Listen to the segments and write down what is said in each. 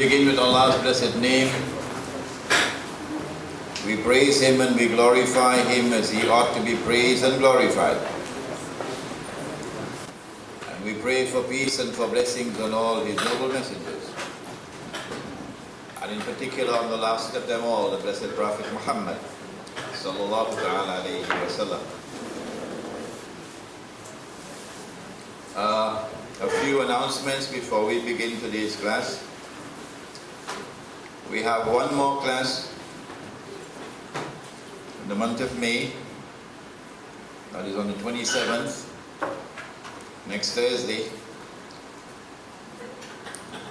Begin with Allah's blessed name. We praise Him and we glorify Him as He ought to be praised and glorified. And we pray for peace and for blessings on all His noble messengers. And in particular on the last of them all, the blessed Prophet Muhammad sallallahu ta'ala alayhi wa sallam. A few announcements before we begin today's class. We have one more class in the month of May, that is on the 27th, next Thursday.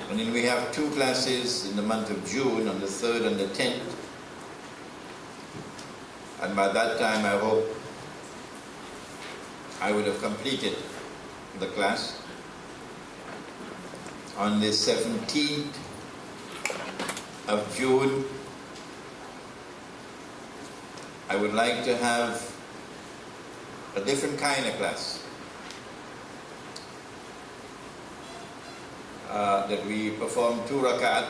And then we have two classes in the month of June, on the 3rd and the 10th. And by that time I hope I would have completed the class. On the 17th of June, I would like to have a different kind of class. That we perform 2 rak'at,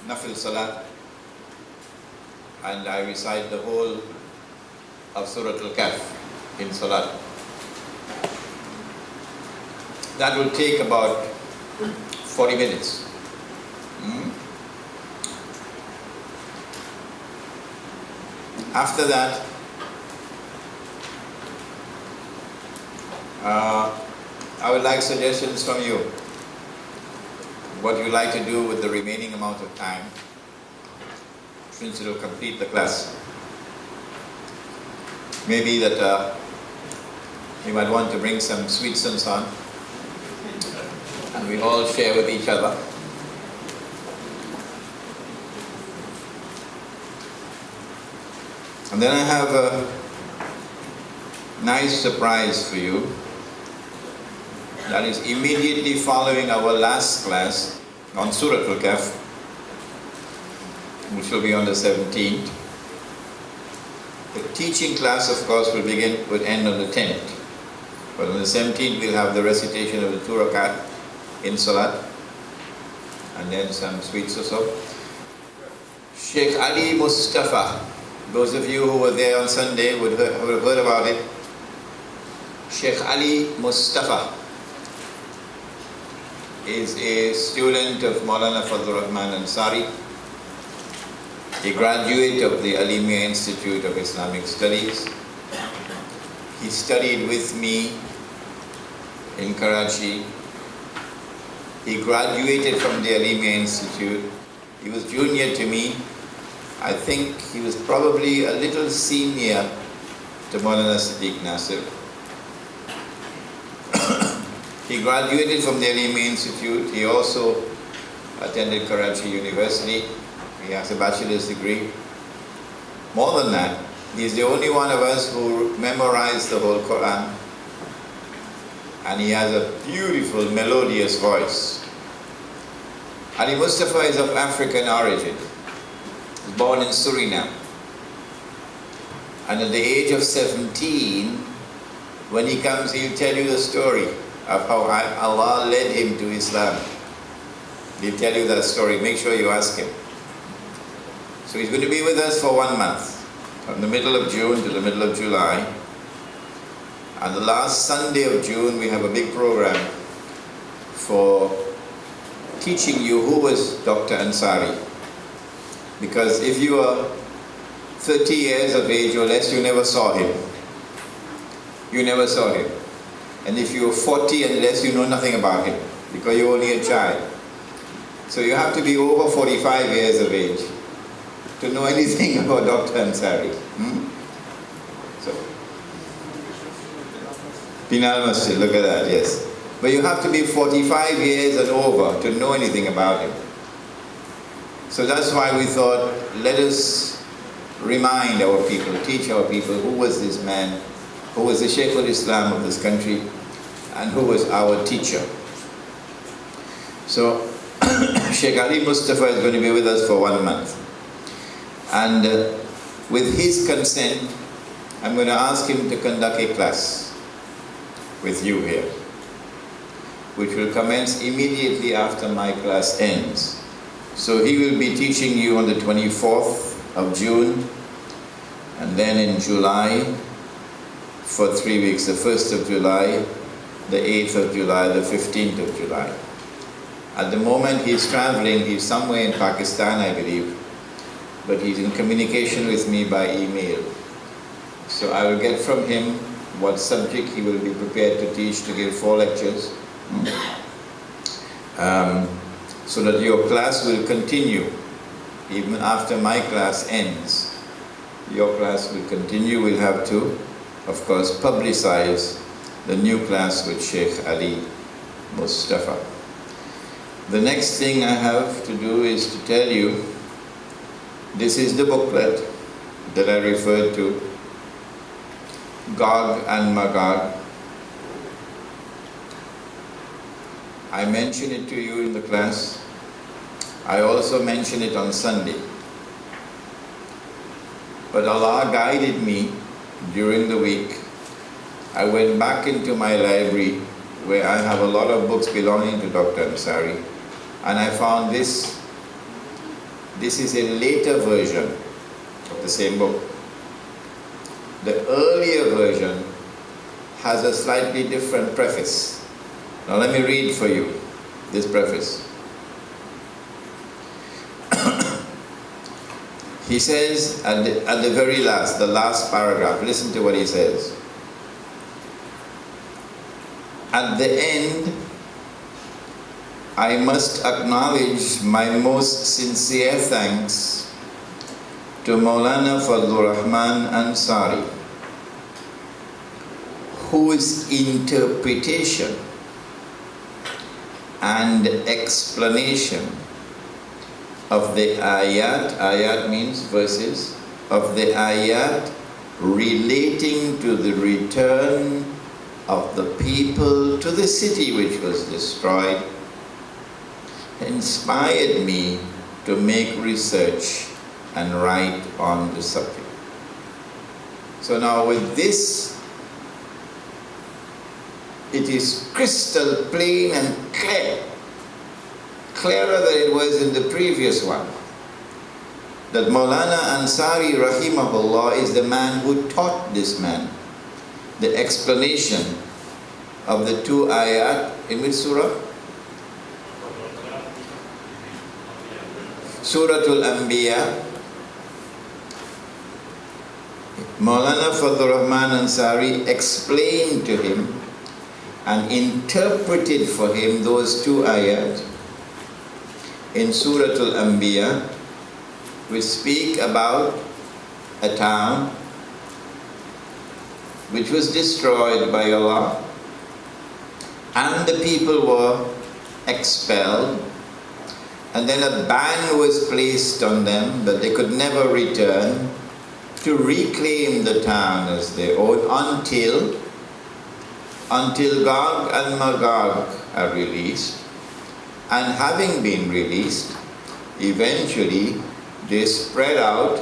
nafil salat, and I recite the whole of Surah Kahf in salat. That will take about 40 minutes. After that, I would like suggestions from you. What you like to do with the remaining amount of time, since it will complete the class. Maybe that you might want to bring some sweets and so on, and we all share with each other. And then I have a nice surprise for you. That is immediately following our last class on Surah Al-Kahf, which will be on the 17th. The teaching class, of course, would end on the 10th. But on the 17th, we'll have the recitation of the 2 rakat in Salat, and then some sweets or so. Sheikh Ali Mustafa, those of you who were there on Sunday would have heard about it. Sheikh Ali Mustafa is a student of Maulana Fadlur Rahman Ansari, a graduate of the Alimia Institute of Islamic Studies. He studied with me in Karachi. He graduated from the Alimia Institute. He was junior to me. I think he was probably a little senior to Maulana Siddiq Nasir. He graduated from the Alimia Institute. He also attended Karachi University. He has a bachelor's degree. More than that, he's the only one of us who memorized the whole Quraan. And he has a beautiful, melodious voice. Ali Mustafa is of African origin. He was born in Suriname. And at the age of 17, when he comes, he'll tell you the story of how Allah led him to Islam. He'll tell you that story. Make sure you ask him. So he's going to be with us for 1 month, from the middle of June to the middle of July. And the last Sunday of June, we have a big program for teaching you who was Dr. Ansari. Because if you are 30 years of age or less, you never saw him. You never saw him. And if you are 40 and less, you know nothing about him, because you're only a child. So you have to be over 45 years of age to know anything about Dr. Ansari. So, Pinal Masjid, look at that, yes. But you have to be 45 years and over to know anything about him. So that's why we thought, let us remind our people, teach our people who was this man, who was the Sheikh al-Islam of this country, and who was our teacher. So, Sheikh Ali Mustafa is going to be with us for 1 month. And with his consent, I'm going to ask him to conduct a class with you here, which will commence immediately after my class ends. So he will be teaching you on the 24th of June, and then in July for 3 weeks, the 1st of July, the 8th of July, the 15th of July. At the moment he's traveling, he's somewhere in Pakistan, I believe, but he's in communication with me by email. So I will get from him what subject he will be prepared to teach, to give 4 lectures, so that your class will continue. Even after my class ends, your class will continue. We'll have to, of course, publicize the new class with Sheikh Ali Mustafa. The next thing I have to do is to tell you, this is the booklet that I referred to, Gog and Magog. I mentioned it to you in the class. I also mentioned it on Sunday. But Allah guided me during the week. I went back into my library where I have a lot of books belonging to Dr. Ansari, and I found this. This is a later version of the same book. The earlier version has a slightly different preface. Now let me read for you this preface. He says at the very last, the last paragraph, listen to what he says. At the end, I must acknowledge my most sincere thanks to Maulana Fadlur Rahman Ansari, whose interpretation and explanation of the ayat means verses, of the ayat relating to the return of the people to the city which was destroyed, inspired me to make research and write on the subject. So now with this, it is crystal plain and clear, clearer than it was in the previous one, that Maulana Ansari rahimahullah is the man who taught this man the explanation of the 2 ayat in which surah? Suratul Anbiya. Maulana Fadlur Rahman Ansari explained to him and interpreted for him those 2 ayat in Suratul Anbiya, which speak about a town which was destroyed by Allah, and the people were expelled, and then a ban was placed on them that they could never return to reclaim the town as their own until Gog and Magog are released. And having been released, eventually they spread out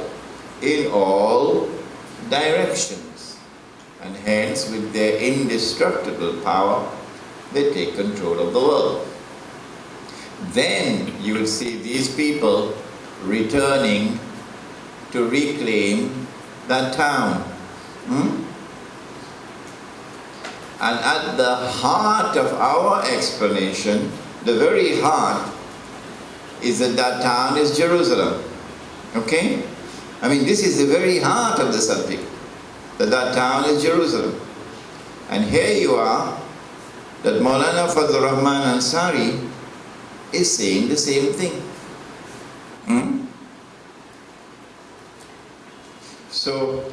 in all directions, and hence with their indestructible power they take control of the world. Then you will see these people returning to reclaim that town. And at the heart of our explanation, the very heart, is that that town is Jerusalem. Okay? I mean, this is the very heart of the subject, that town is Jerusalem. And here you are, that Maulana Fadlur Rahman Ansari is saying the same thing. So,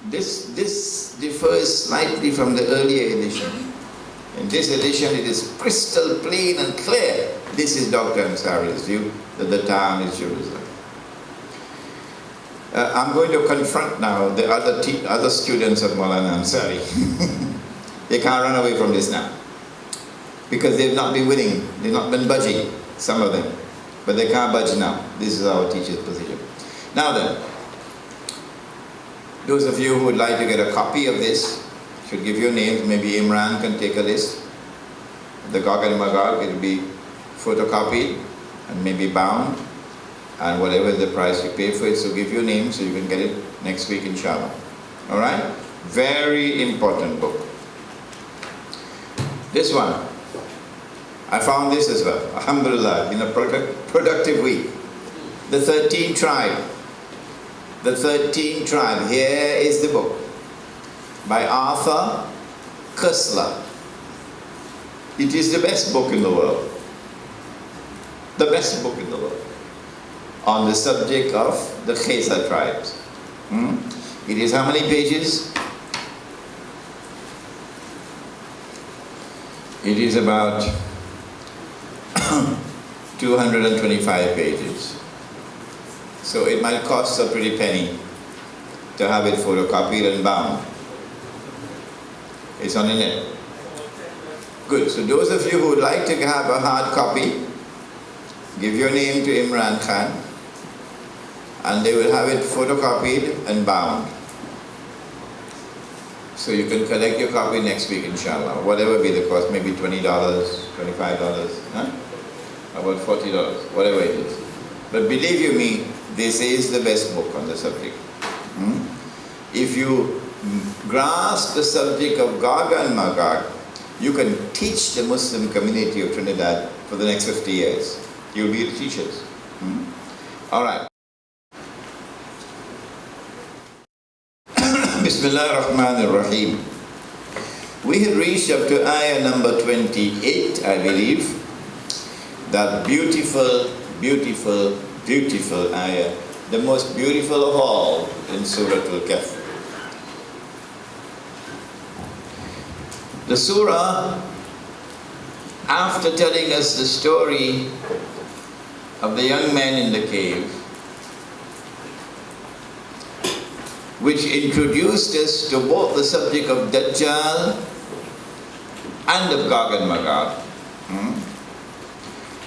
this differs slightly from the earlier edition. In this edition, it is crystal plain and clear. This is Dr. Ansari's view, that the town is Jerusalem. I'm going to confront now the other students of Maulana Ansari. They can't run away from this now, because they've not been willing, they've not been budging, some of them, but they can't budge now. This is our teacher's position. Now then, those of you who would like to get a copy of this should give your names. Maybe Imran can take a list. The Gog and Magog, it will be photocopied and maybe bound, and whatever is the price you pay for it, so give your name so you can get it next week, inshallah. Alright? Very important book. This one, I found this as well. Alhamdulillah, in a productive week. The 13th tribe. The 13th tribe. Here is the book by Arthur Koestler. It is the best book in the world. The best book in the world on the subject of the Khesa tribes. It is how many pages? It is about 225 pages. So it might cost a pretty penny to have it photocopied and bound. It's on the net. Good. So those of you who would like to have a hard copy, give your name to Imran Khan, and they will have it photocopied and bound. So you can collect your copy next week, inshallah. Whatever be the cost, maybe $20, $25, huh? About $40, whatever it is. But believe you me, this is the best book on the subject. If you grasp the subject of Gog and Magog, you can teach the Muslim community of Trinidad for the next 50 years. You'll be the teachers. All right. Bismillah ar-Rahman ar-Rahim. We had reached up to ayah number 28, I believe. That beautiful, beautiful, beautiful ayah. The most beautiful of all in Surah Al-Kahf. The surah, after telling us the story of the young man in the cave, which introduced us to both the subject of Dajjal and of Gog and Magog.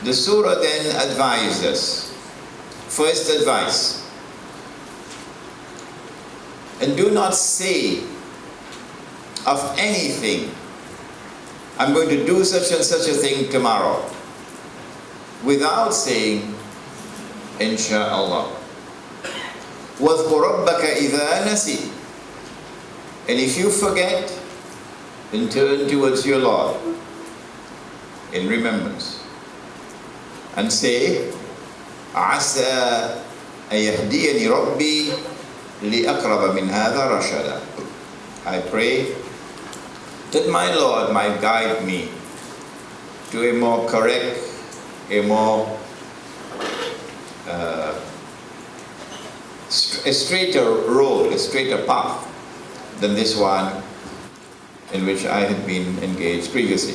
The surah then advised us. First advice, and do not say of anything, I'm going to do such and such a thing tomorrow, without saying, Insha'Allah. وَاذْكُرْ رَبَّكَ إِذَا نَسِيتَ. And if you forget, then turn towards your Lord in remembrance and say, عَسَىٰ أَيَهْدِيَنِ رَبِّي لِأَقْرَبَ مِنْ هَذَا رَشَدًا. I pray that my Lord might guide me to a more correct, a more a straighter road, a straighter path than this one in which I had been engaged previously.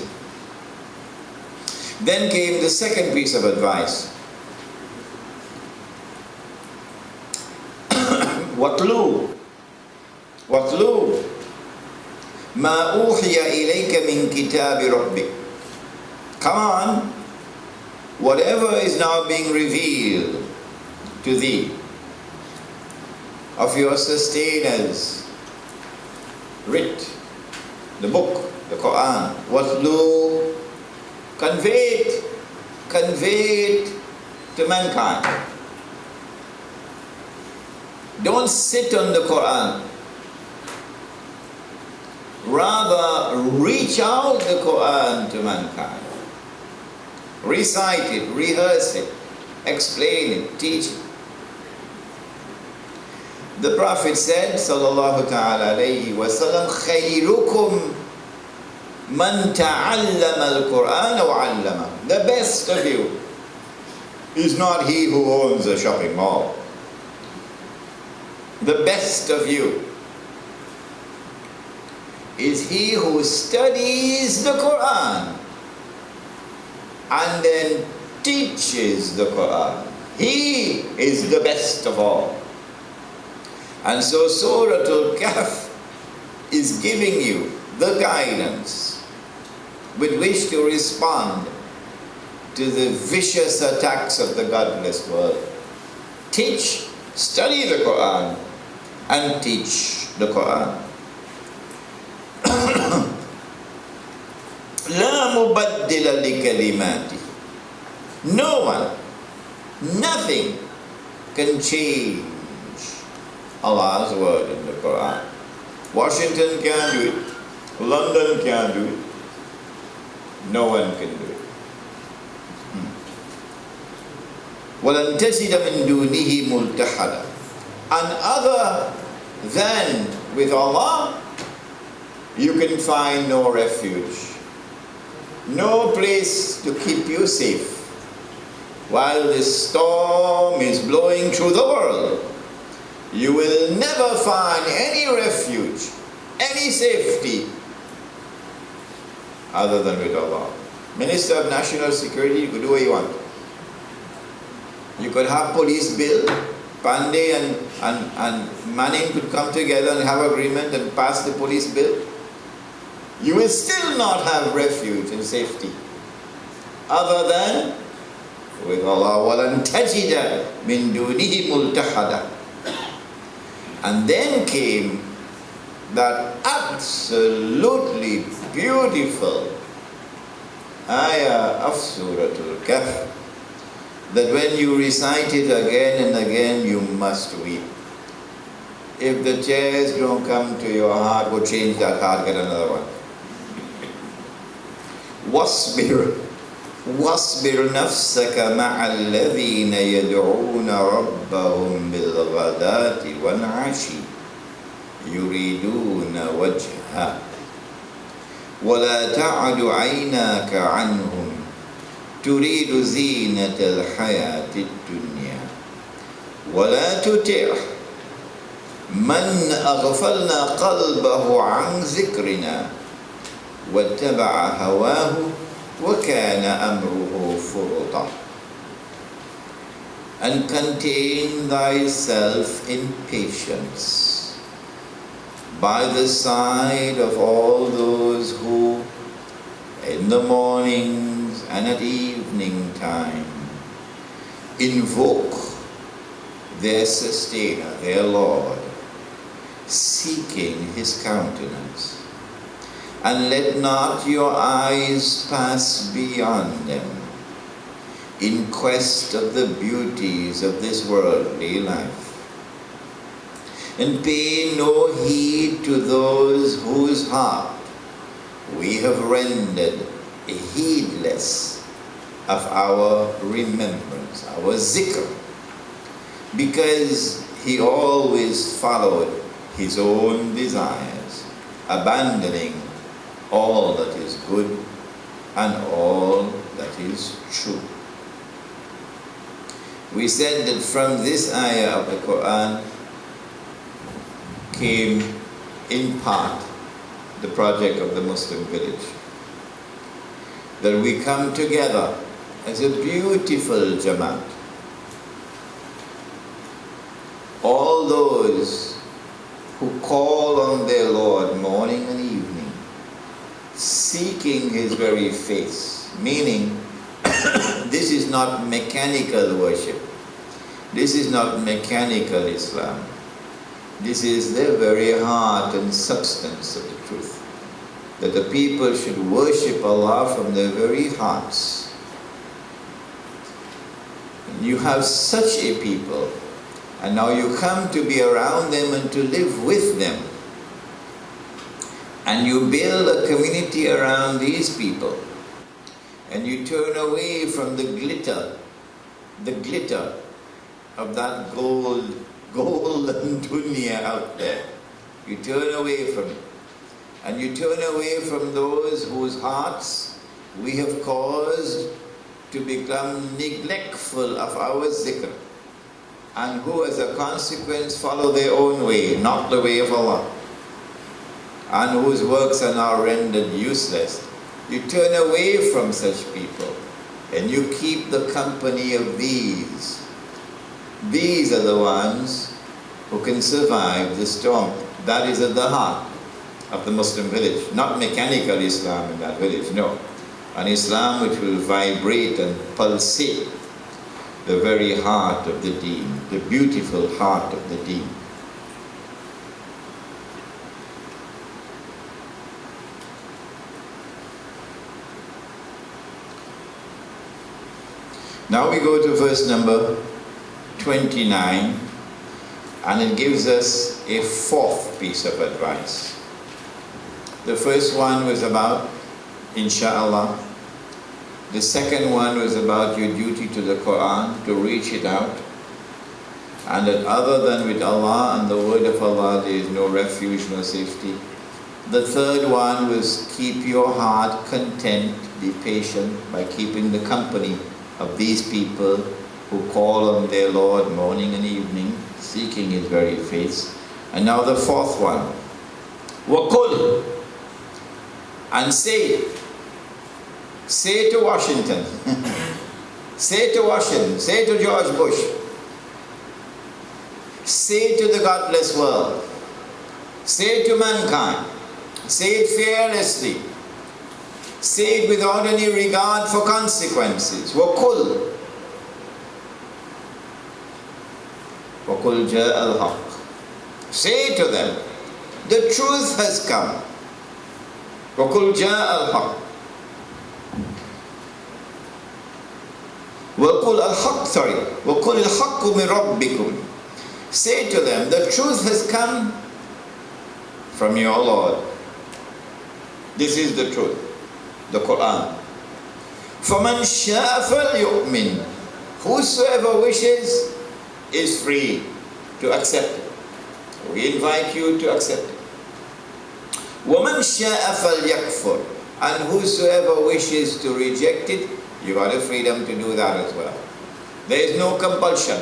Then came the second piece of advice. وَاتْلُو مَا أُوحِيَ إِلَيْكَ مِنْ كِتَابِ رَبِّكَ. Come on, whatever is now being revealed to thee of your sustainers, writ, the book, the Qur'an, وَاتْلُو, convey it to mankind. Don't sit on the Qur'an. Rather, reach out the Qur'an to mankind. Recite it, rehearse it, explain it, teach it. The Prophet said, sallallahu ta'ala alayhi wa sallam, خَيْرُكُمْ مَنْ تَعَلَّمَ الْقُرْآنَ وَعَلَّمَهُ. The best of you is not he who owns a shopping mall. The best of you is he who studies the Qur'an and then teaches the Qur'an. He is the best of all. And so Surah Al-Kahf is giving you the guidance with which to respond to the vicious attacks of the godless world. Teach, study the Qur'an and teach the Qur'an. لا مبدل لكلماته. No one Nothing can change Allah's word in the Qur'an. Washington can't do it. London can't do it. No one can do it. وَلَن تَجِدَ مِن دُونِهِ مُلْتَحَدًا. And other than with Allah, you can find no refuge, no place to keep you safe. While this storm is blowing through the world, you will never find any refuge, any safety other than with Allah. Minister of National Security, you could do what you want. You could have police bill, Pandey and Manning could come together and have agreement and pass the police bill. You will still not have refuge and safety other than with Allah. وَلَن تَجِدَ مِن دُونِهِ مُلْتَحَدًا. And then came that absolutely beautiful ayah of Surah Kahf, that when you recite it again and again, you must weep. If the tears don't come to your heart, go change that heart, get another one. واصبر نفسك مع الذين يدعون ربهم بالغداة والعشي يريدون وجهه ولا تعد عيناك عنهم تريد زينة الحياة الدنيا ولا تطع من أغفلنا قلبه عن ذكرنا واتبع هواه وَكَانَ أَمْرُهُ فُرُطًا. And contain thyself in patience by the side of all those who in the mornings and at evening time invoke their sustainer, their Lord, seeking his countenance. And let not your eyes pass beyond them in quest of the beauties of this worldly life. And pay no heed to those whose heart we have rendered heedless of our remembrance, our zikr, because he always followed his own desires, abandoning all that is good and all that is true. We said that from this ayah of the Qur'an came in part the project of the Muslim village. That we come together as a beautiful Jamaat. All those who call on their Lord morning and evening, seeking his very face, meaning this is not mechanical worship. This is not mechanical Islam. This is the very heart and substance of the truth. That the people should worship Allah from their very hearts. And you have such a people, and now you come to be around them and to live with them. And you build a community around these people, and you turn away from the glitter of that golden dunya out there. You turn away from it, and you turn away from those whose hearts we have caused to become neglectful of our zikr, and who as a consequence follow their own way, not the way of Allah, and whose works are now rendered useless. You turn away from such people and you keep the company of these. These are the ones who can survive the storm. That is at the heart of the Muslim village. Not mechanical Islam in that village, no. An Islam which will vibrate and pulsate the very heart of the deen, the beautiful heart of the deen. Now we go to verse number 29, and it gives us a fourth piece of advice. The first one was about Insha'Allah. The second one was about your duty to the Qur'an, to reach it out. And that other than with Allah and the word of Allah, there is no refuge, no safety. The third one was keep your heart content, be patient by keeping the company of these people who call on their Lord morning and evening, seeking His very face. And now the fourth one, وَقُلْ, and say to Washington, say to Washington, say to George Bush, say to the godless world, say to mankind, say it fearlessly, say it without any regard for consequences. وَقُلْ جَاءَ الْحَقِّ, say to them, the truth has come. وَقُلْ جَاءَ الْحَقِّ, وَقُلِ الْحَقُّ مِنْ رَبِّكُمْ, say to them, the truth has come from your Lord. This is the truth, the Qur'an. فَمَنْ شَاءَ فَلْيُؤْمِنْ, whosoever wishes is free to accept it. We invite you to accept it. وَمَنْ شَاءَ فَلْيَكْفُرْ, and whosoever wishes to reject it, you got the freedom to do that as well. There is no compulsion.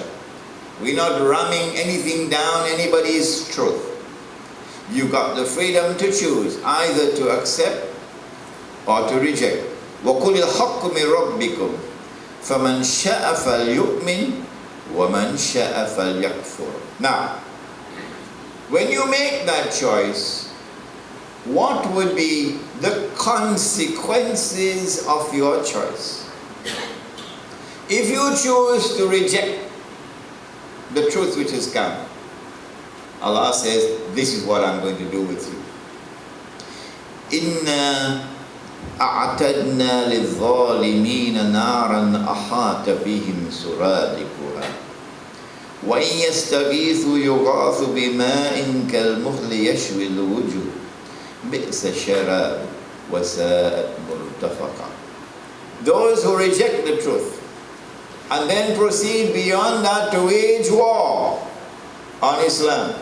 We're not ramming anything down anybody's truth. You got the freedom to choose either to accept or to reject. وَقُلِ الْحَقُّ مِنْ رَبِّكُمْ فَمَنْ شَاءَ فَلْيُؤْمِنْ وَمَنْ شَاءَ فَلْيَكْفُرْ. Now, when you make that choice, what would be the consequences of your choice? If you choose to reject the truth which has come, Allah says, this is what I'm going to do with you. إِنَّا أَعْتَدْنَا لِلظَّالِمِينَ نَارًا أَحَاطَ بِهِمْ سُرَادِقُهَا وَإِنْ يَسْتَغِيثُوا يُغَاثُ بِمَاءٍ كَالْمُهْلِ يَشْوِي الْوُجُوهَ بِئْسَ الشَّرَابُ وَسَاءَتْ مُرْتَفَقًا. Those who reject the truth and then proceed beyond that to wage war on Islam,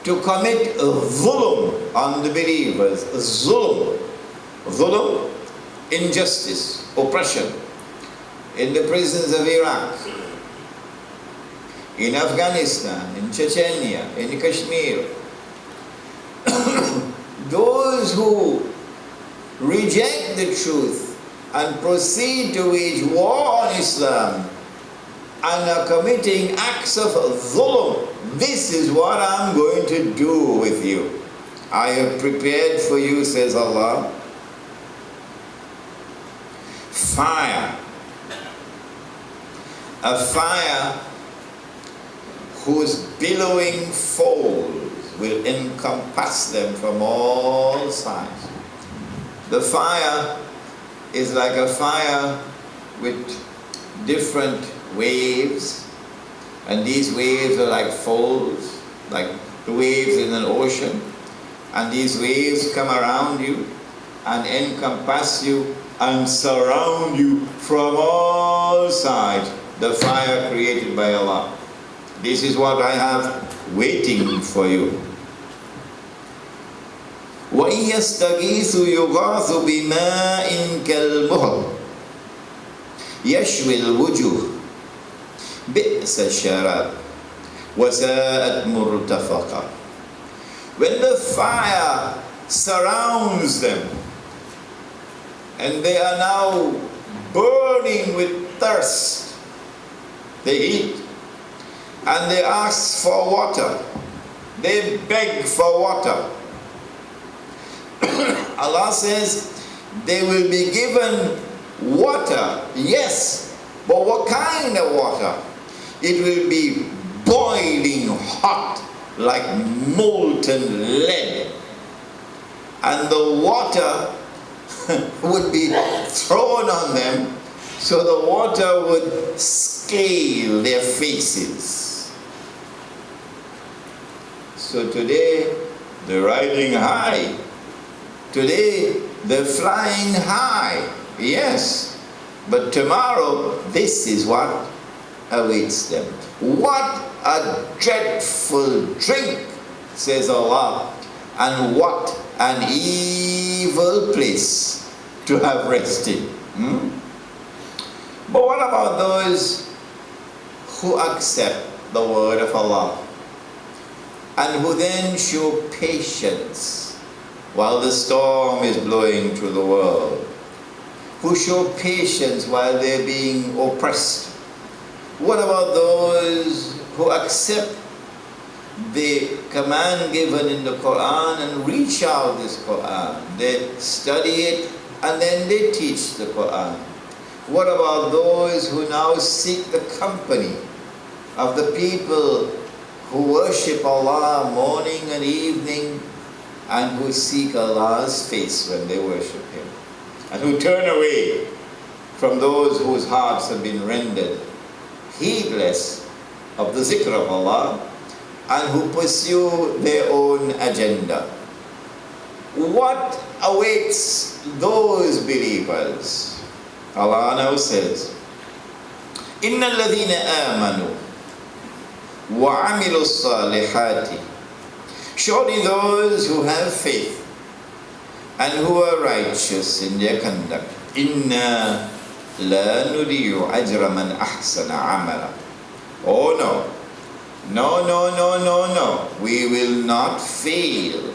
to commit zulm on the believers, zulm, injustice, oppression, in the prisons of Iraq, in Afghanistan, in Chechnya, in Kashmir. Those who reject the truth and proceed to wage war on Islam and are committing acts of zulm, this is what I'm going to do with you. I have prepared for you, says Allah, fire. A fire whose billowing folds will encompass them from all sides. The fire is like a fire with different waves, and these waves are like folds, like the waves in an ocean, and these waves come around you and encompass you and surround you from all sides. The fire created by Allah. This is what I have waiting for you. وَإِنْ يَسْتَغِيثُوا يُغَاثُ بِمَاءٍ كَالْمُهْلِ يَشْوِي الْوُجُوهَ بِئْسَ الشَّرَابُ وَسَاءَتْ مُرْتَفَقًا. When the fire surrounds them and they are now burning with thirst, they eat and they ask for water, they beg for water. Allah says they will be given water, yes, but what kind of water? It will be boiling hot like molten lead, and the water would be thrown on them So the water would scale their faces. So today, they're riding high. Today, they're flying high. Yes. But tomorrow, this is what awaits them. What a dreadful drink, says Allah, and what an evil place to have rest in. But what about those who accept the word of Allah and who then show patience while the storm is blowing through the world? Who show patience while they're being oppressed? What about those who accept the command given in the Qur'an and reach out this Qur'an? They study it and then they teach the Qur'an. What about those who now seek the company of the people who worship Allah morning and evening and who seek Allah's face when they worship Him, and who turn away from those whose hearts have been rendered heedless of the zikr of Allah and who pursue their own agenda? What awaits those believers? Allah now says, إِنَّ الَّذِينَ آمَنُوا وَعَمِلُوا الصَّالِحَاتِ. Surely those who have faith and who are righteous in their conduct, إِنَّا لَا نُضِيعُ أَجْرَ مَنْ أَحْسَنَ عَمَلًا. Oh no. No, no, no, no, no. We will not fail.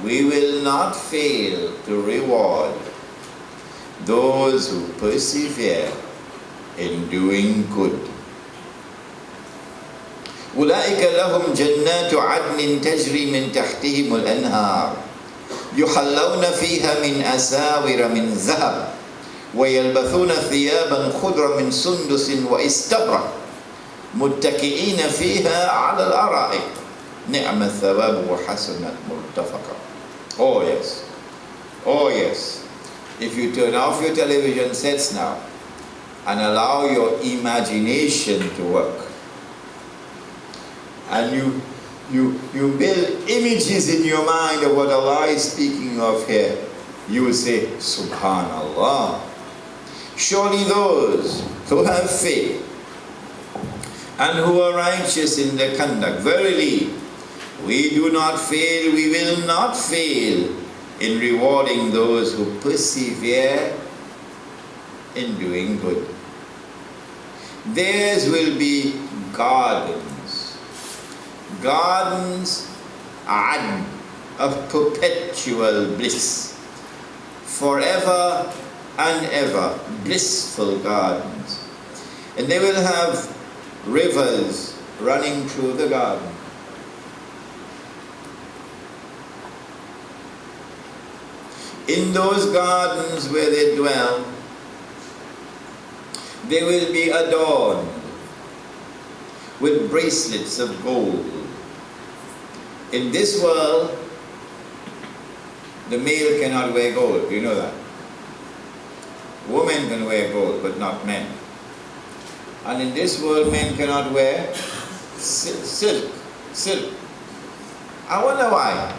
We will not fail to reward those who persevere in doing good. أولئك لهم جنات عدن تجري من تحتهم الأنهار يحلون فيها من أساور من ذهب ويلبثون ثيابا خضرا من سندس واستبرق متكئين فيها على الأرائك نعم الثواب وحسنت مرتفقا. Oh yes, oh yes. If you turn off your television sets now and allow your imagination to work, and you build images in your mind of what Allah is speaking of here, you will say, Subhanallah. Surely those who have faith and who are righteous in their conduct, verily, we do not fail, we will not fail in rewarding those who persevere in doing good. Theirs will be gardens, gardens of perpetual bliss, forever and ever, blissful gardens. And they will have rivers running through the garden. In those gardens where they dwell, they will be adorned with bracelets of gold. In this world, the male cannot wear gold, you know that. Women can wear gold, but not men. And in this world, men cannot wear silk. I wonder why.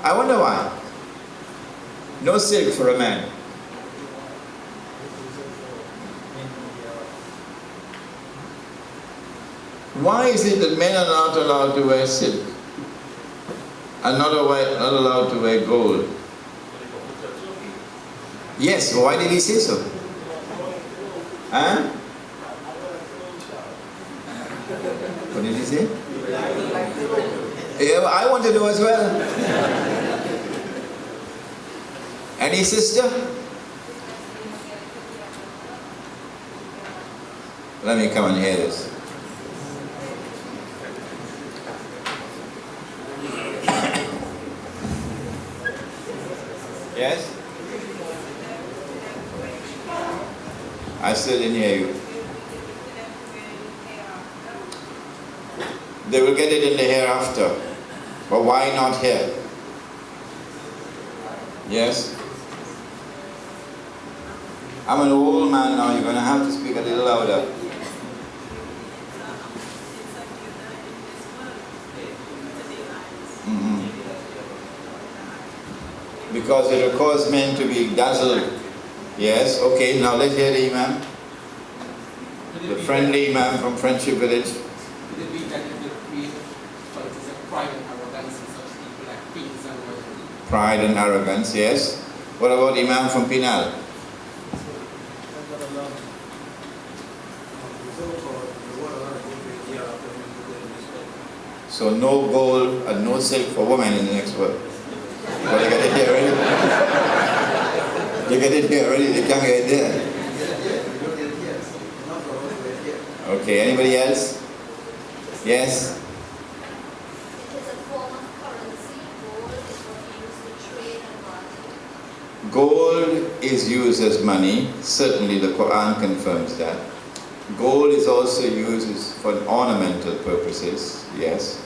I wonder why. No silk for a man. Why is it that men are not allowed to wear silk and not allowed to wear gold? Yes, why did he say so? Huh? What did he say? Yeah, I want to know as well. Any sister? Let me come and hear this. Yes? I still didn't hear you. They will get it in the hereafter. But why not here? I'm an old man now, you're going to have to speak a little louder. Because it will cause men to be dazzled. Yes, okay, now let's hear the Imam. The friendly Imam from Friendship Village. Could it be that it will create qualities of pride and arrogance in such people like kings and royalty? Pride and arrogance, yes. What about Imam from Pinal? So no gold and no silk for women in the next world. Well, you get it here already. You get it here already, they can't get it there. Okay, anybody else? Yes? It is a form of currency. Gold Gold is what we use to trade and barter. is used as money. Certainly the Qur'an confirms that. Gold is also used for ornamental purposes, yes.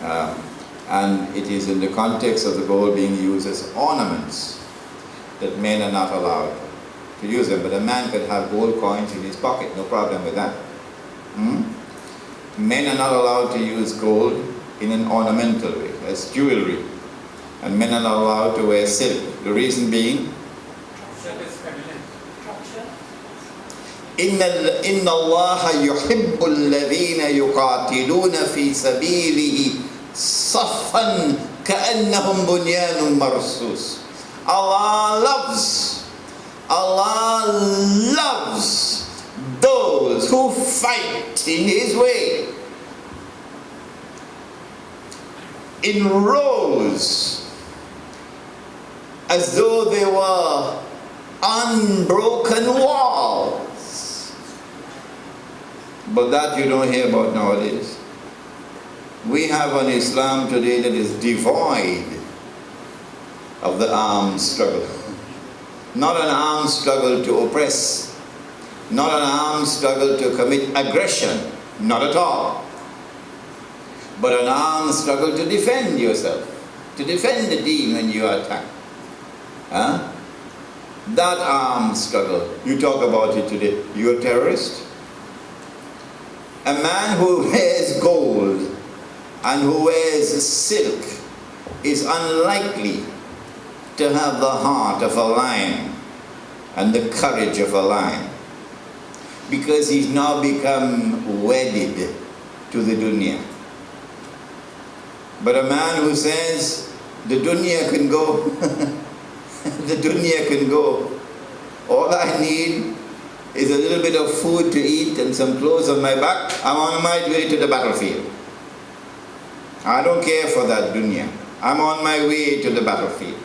And it is in the context of the gold being used as ornaments that men are not allowed to use them. But a man could have gold coins in his pocket, no problem with that. Men are not allowed to use gold in an ornamental way, as jewelry. And men are not allowed to wear silk. The reason being, إن الله يحب الذين يقاتلون في سبيله صفا كأنهم بنيان مرصوص. Allah loves those who fight in His way in rows as though they were unbroken walls. But that you don't hear about nowadays. We have an Islam today that is devoid of the armed struggle. Not an armed struggle to oppress. Not an armed struggle to commit aggression. Not at all. But an armed struggle to defend yourself. To defend the deen when you are attacked. Huh? That armed struggle, you talk about it today. You're a terrorist? A man who wears gold and who wears silk is unlikely to have the heart of a lion and the courage of a lion, because he's now become wedded to the dunya. But a man who says, the dunya can go, the dunya can go, all I need is a little bit of food to eat and some clothes on my back, I'm on my way to the battlefield. I don't care for that dunya. I'm on my way to the battlefield.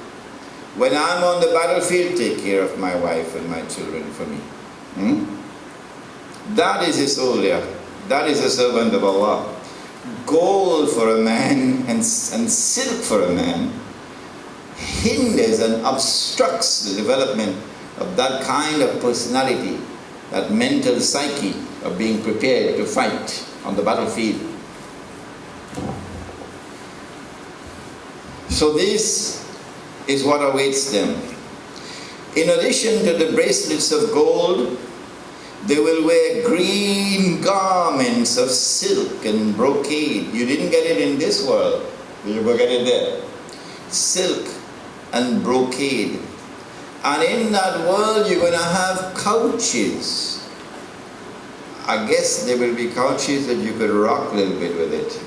When I'm on the battlefield, take care of my wife and my children for me. That is a soldier. That is a servant of Allah. Gold for a man and silk for a man hinders and obstructs the development of that kind of personality, that mental psyche of being prepared to fight on the battlefield. So this is what awaits them. In addition to the bracelets of gold, they will wear green garments of silk and brocade. You didn't get it in this world, you will get it there. Silk and brocade. And in that world you're going to have couches. I guess there will be couches that you could rock a little bit with it.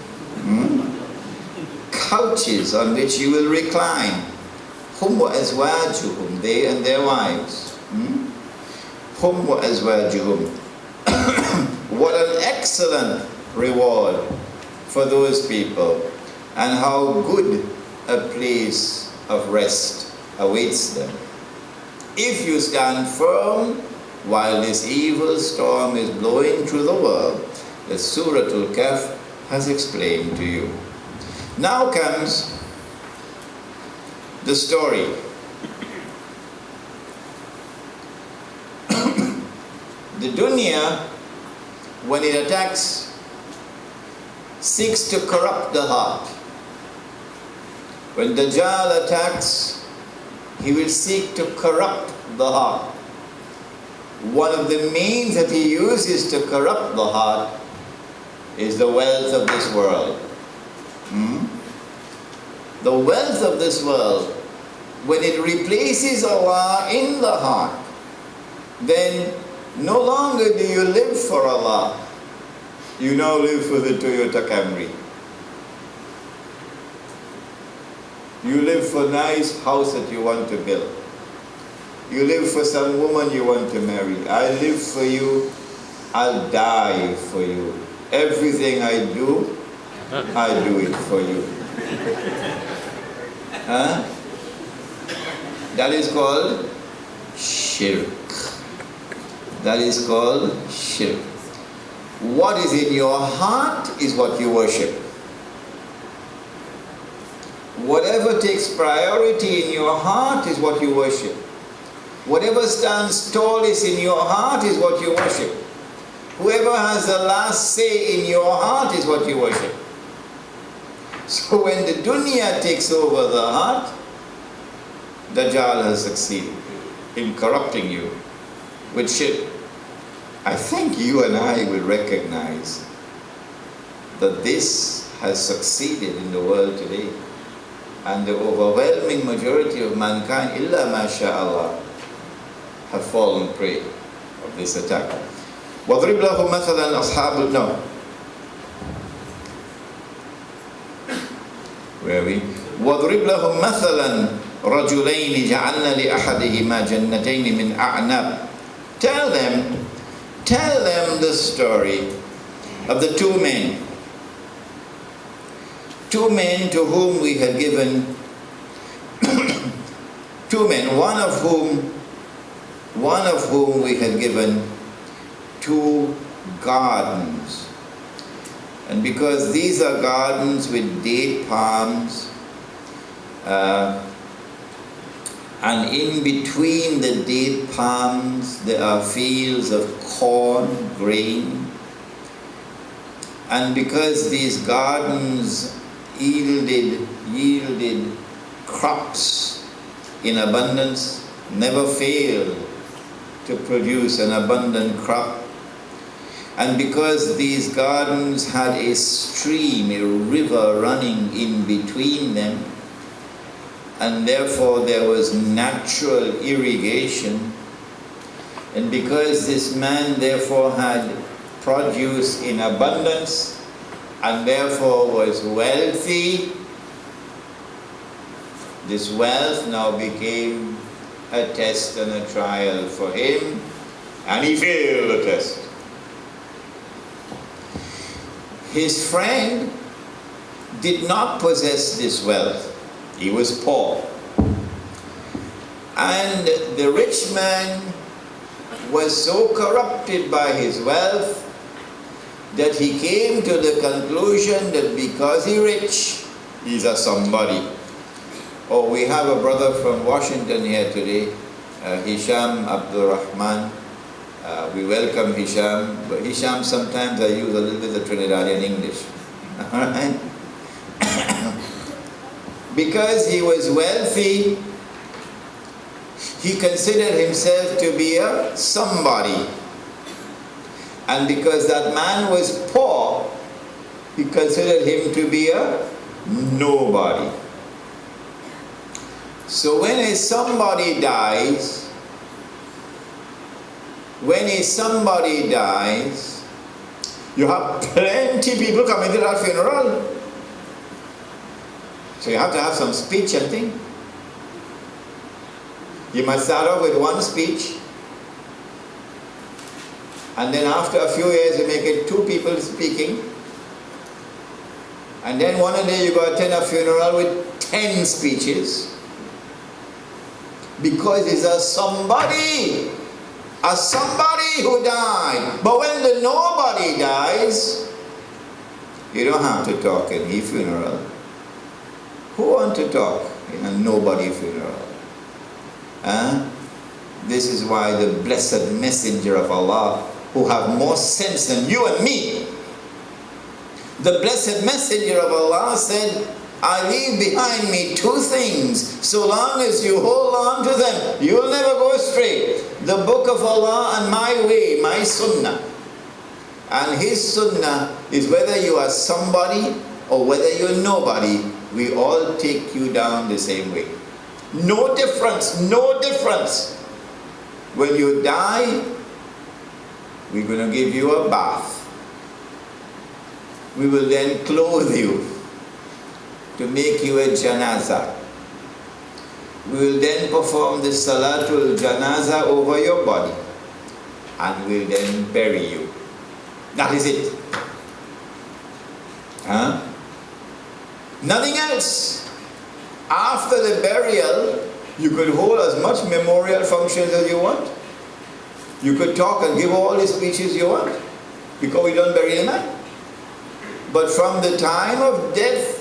Couches on which you will recline. Hum wa azwajuhum, they and their wives. Hum wa azwajuhum. What an excellent reward for those people, and how good a place of rest awaits them. If you stand firm while this evil storm is blowing through the world, the Surah Kahf has explained to you. Now comes the story. The dunya, when it attacks, seeks to corrupt the heart. When Dajjal attacks, he will seek to corrupt the heart. one of the means that he uses to corrupt the heart is the wealth of this world. The wealth of this world, when it replaces Allah in the heart, then no longer do you live for Allah. You now live for the Toyota Camry. You live for a nice house that you want to build. You live for some woman you want to marry. I live for you. I'll die for you. Everything I do it for you. Huh? That is called shirk. That is called shirk. What is in your heart is what you worship. Whatever takes priority in your heart is what you worship. Whatever stands tallest in your heart is what you worship. Whoever has the last say in your heart is what you worship. So when the dunya takes over the heart, Dajjal has succeeded in corrupting you with shirk. I think you and I will recognize that this has succeeded in the world today. And the overwhelming majority of mankind, illa masha'Allah, have fallen prey of this attack. وَضْرِبْ لَهُمْ مَثَلًا أَصْحَابُ النَّارِ. Where are we? وَضْرِبْ لَهُمْ مَثَلًا رَجُلَيْنِ جَعَلْنَا لِأَحَدِهِمَا جَنَّتَيْنِ مِنْ أَعْنَابٍ. Tell them the story of the two men. Two men to whom we had given two men, one of whom we had given two gardens. And because these are gardens with date palms, and in between the date palms there are fields of corn, grain, and because these gardens yielded crops in abundance, never failed to produce an abundant crop, and because these gardens had a stream, a river running in between them, and therefore there was natural irrigation, and because this man therefore had produce in abundance and therefore was wealthy, this wealth now became a test and a trial for him, and he failed the test. His friend did not possess this wealth. He was poor. And the rich man was so corrupted by his wealth that he came to the conclusion that because he's rich, he's a somebody. Oh, we have a brother from Washington here today, Hisham Abdul Rahman. We welcome Hisham, but Hisham, sometimes I use a little bit of Trinidadian English. Alright? Because he was wealthy, he considered himself to be a somebody. And because that man was poor, he considered him to be a nobody. So when a somebody dies, you have plenty of people coming to that funeral. So you have to have some speech and thing. You must start off with one speech, and then after a few years you make it two people speaking, and then one day you go attend a funeral with 10 speeches, because it's a somebody who died. But when the nobody dies, you don't have to talk in his funeral. Who want to talk in a nobody funeral? This is why the blessed messenger of Allah, who have more sense than you and me, the blessed messenger of Allah said, I leave behind me two things. So long as you hold on to them, you will never go astray. the book of Allah and my way, my sunnah. And his sunnah is whether you are somebody or whether you're nobody, we all take you down the same way. No difference, no difference. When you die, we're going to give you a bath. We will then clothe you to make you a janazah. We will then perform the salatul janazah over your body and we'll then bury you. That is it. Huh? Nothing else. After the burial, you could hold as much memorial functions as you want. You could talk and give all the speeches you want because we don't bury the man. But from the time of death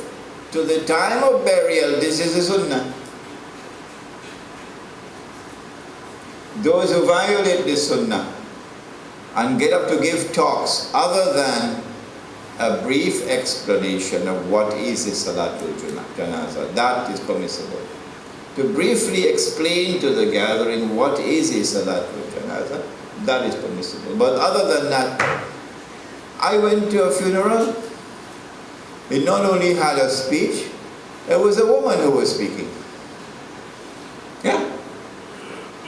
to the time of burial, this is the sunnah. Those who violate the sunnah and get up to give talks other than a brief explanation of what is a salatul janazah, that is permissible. To briefly explain to the gathering what is a salatul janazah, that is permissible. But other than that, I went to a funeral. It not only had a speech, it was a woman who was speaking. Yeah.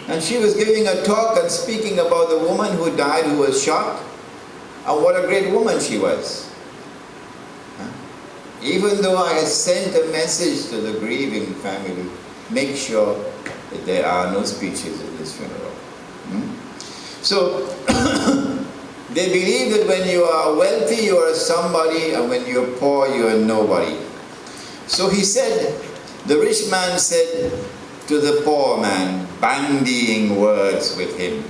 And she was giving a talk and speaking about the woman who died, who was shot, and what a great woman she was. Even though I had sent a message to the grieving family, make sure that there are no speeches in this funeral. So, they believe that when you are wealthy, you are somebody, and when you're poor, you are nobody. So he said, the rich man said to the poor man, bandying words with him.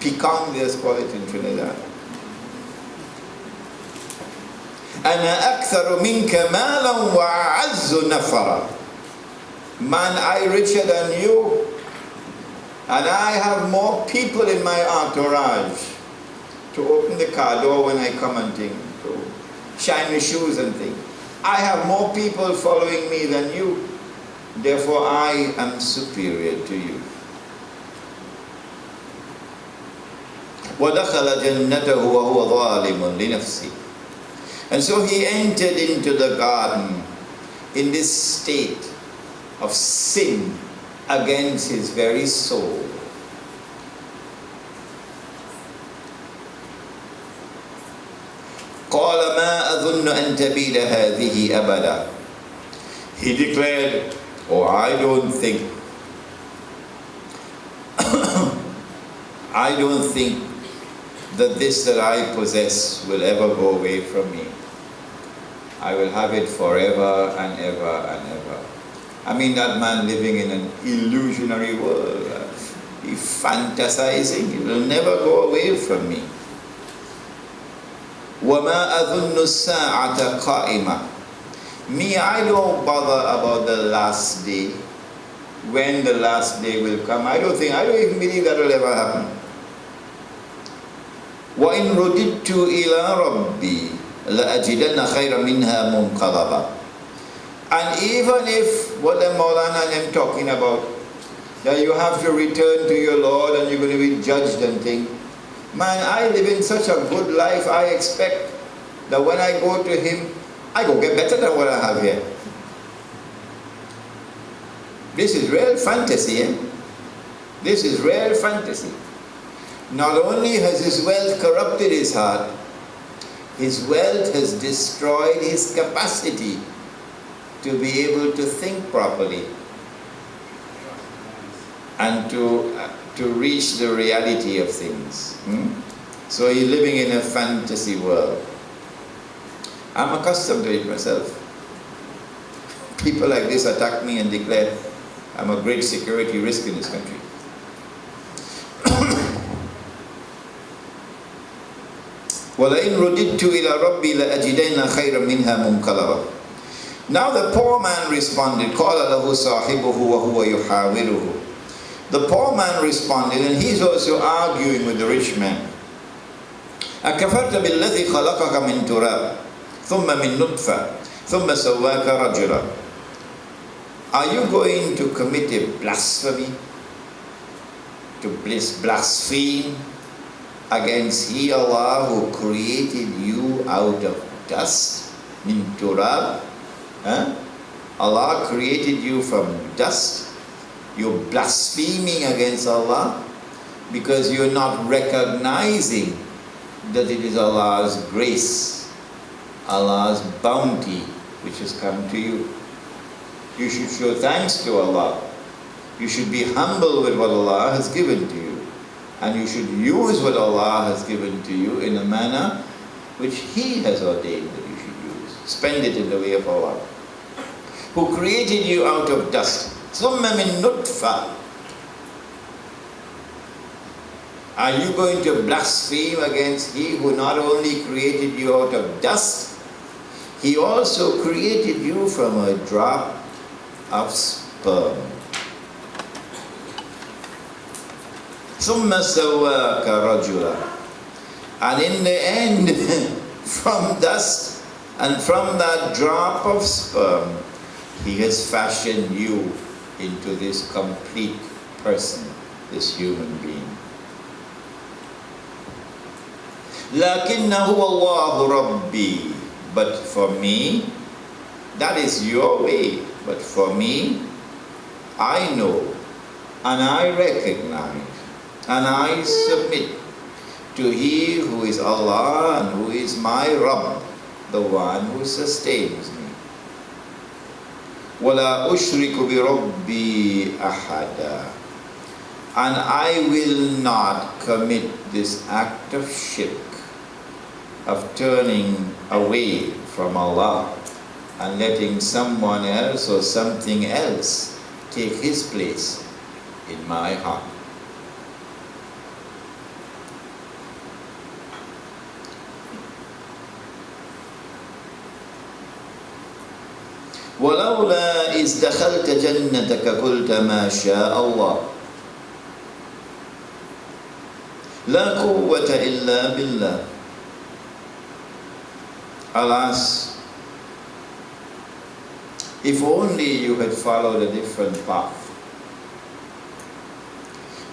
Piquant, they call it in Trinidad. أنا أكثر منك مالا وأعز نفرا. Man, I richer than you, and I have more people in my entourage to open the car door when I come and thing, to shine my shoes and thing. I have more people following me than you, therefore I am superior to you. وَدَخَلَ جَنَّتَهُ وَهُوَ ظَالِمٌ لِنَفْسِهِ. And so he entered into the garden in this state of sin against his very soul. قال ما أظن أن تبيد هذه أبدا. He declared, oh, I don't think that this that I possess will ever go away from me. I will have it forever and ever and ever. I mean, that man living in an illusionary world, he fantasizing, it will never go away from me. وَمَا أَظُنُّ السَّاعَةَ قَائِمَةً. Me, I don't bother about the last day, when the last day will come. I don't even believe that will ever happen. وَإِن رُدِدْتُ إِلَىٰ رَبِّي لَأَجِدَنَّ خَيْرًا مِنْهَا مُنْقَلَبًا. And even if what the Maulana and I'm talking about, that you have to return to your Lord and you're going to be judged and things, man, I live in such a good life, I expect that when I go to Him, I go get better than what I have here. This is real fantasy, eh? This is real fantasy. Not only has his wealth corrupted his heart, his wealth has destroyed his capacity to be able to think properly and to reach the reality of things. So he's living in a fantasy world. I'm accustomed to it myself. People like this attack me and declare I'm a great security risk in this country. وَلَئِنْ رُدِدْتُ إِلَىٰ رَبِّي لَأَجِدَنَّ خَيْرًا مِنْهَا مُنْقَلَبًا. Now the poor man responded, قَالَ لَهُ صَاحِبُهُ وَهُوَ يُحَاوِرُهُ. The poor man responded, and he's also arguing with the rich man. أَكَفَرْتَ بِالَّذِي خَلَقَكَ مِنْ تُرَابٍ ثُمَّ مِنْ نُطْفَةٍ ثُمَّ سَوَّاكَ رَجُلًا. Are you going to commit a blasphemy? to blaspheme against He, Allah, who created you out of dust, min turab. Allah created you from dust. You're blaspheming against Allah because you're not recognizing that it is Allah's grace, Allah's bounty which has come to you. You should show thanks to Allah. You should be humble with what Allah has given to you. And you should use what Allah has given to you in a manner which He has ordained that you should use. Spend it in the way of Allah, who created you out of dust. ثُمَّ مِن نُطْفَةٍ. Are you going to blaspheme against He who not only created you out of dust, He also created you from a drop of sperm. ثُمَّ سَوَّاكَ رَجُلًا. And in the end, from dust and from that drop of sperm, He has fashioned you into this complete person, this human being. لَكِنَّهُ اللَّهُ رَبِّي. But for me, that is your way. But for me, I know and I recognize and I submit to He who is Allah and who is my Rabb, the one who sustains me. وَلَا أُشْرِكُ بِرَبِّي أَحَدًا. And I will not commit this act of shirk, of turning away from Allah and letting someone else or something else take His place in my heart. وَلَوْلَا إِذْ دَخَلْتَ جَنَّتَكَ قُلْتَ مَا شَاءَ اللَّهُ لَا قُوَّةَ إِلَّا بِاللَّهِ. Alas, if only you had followed a different path.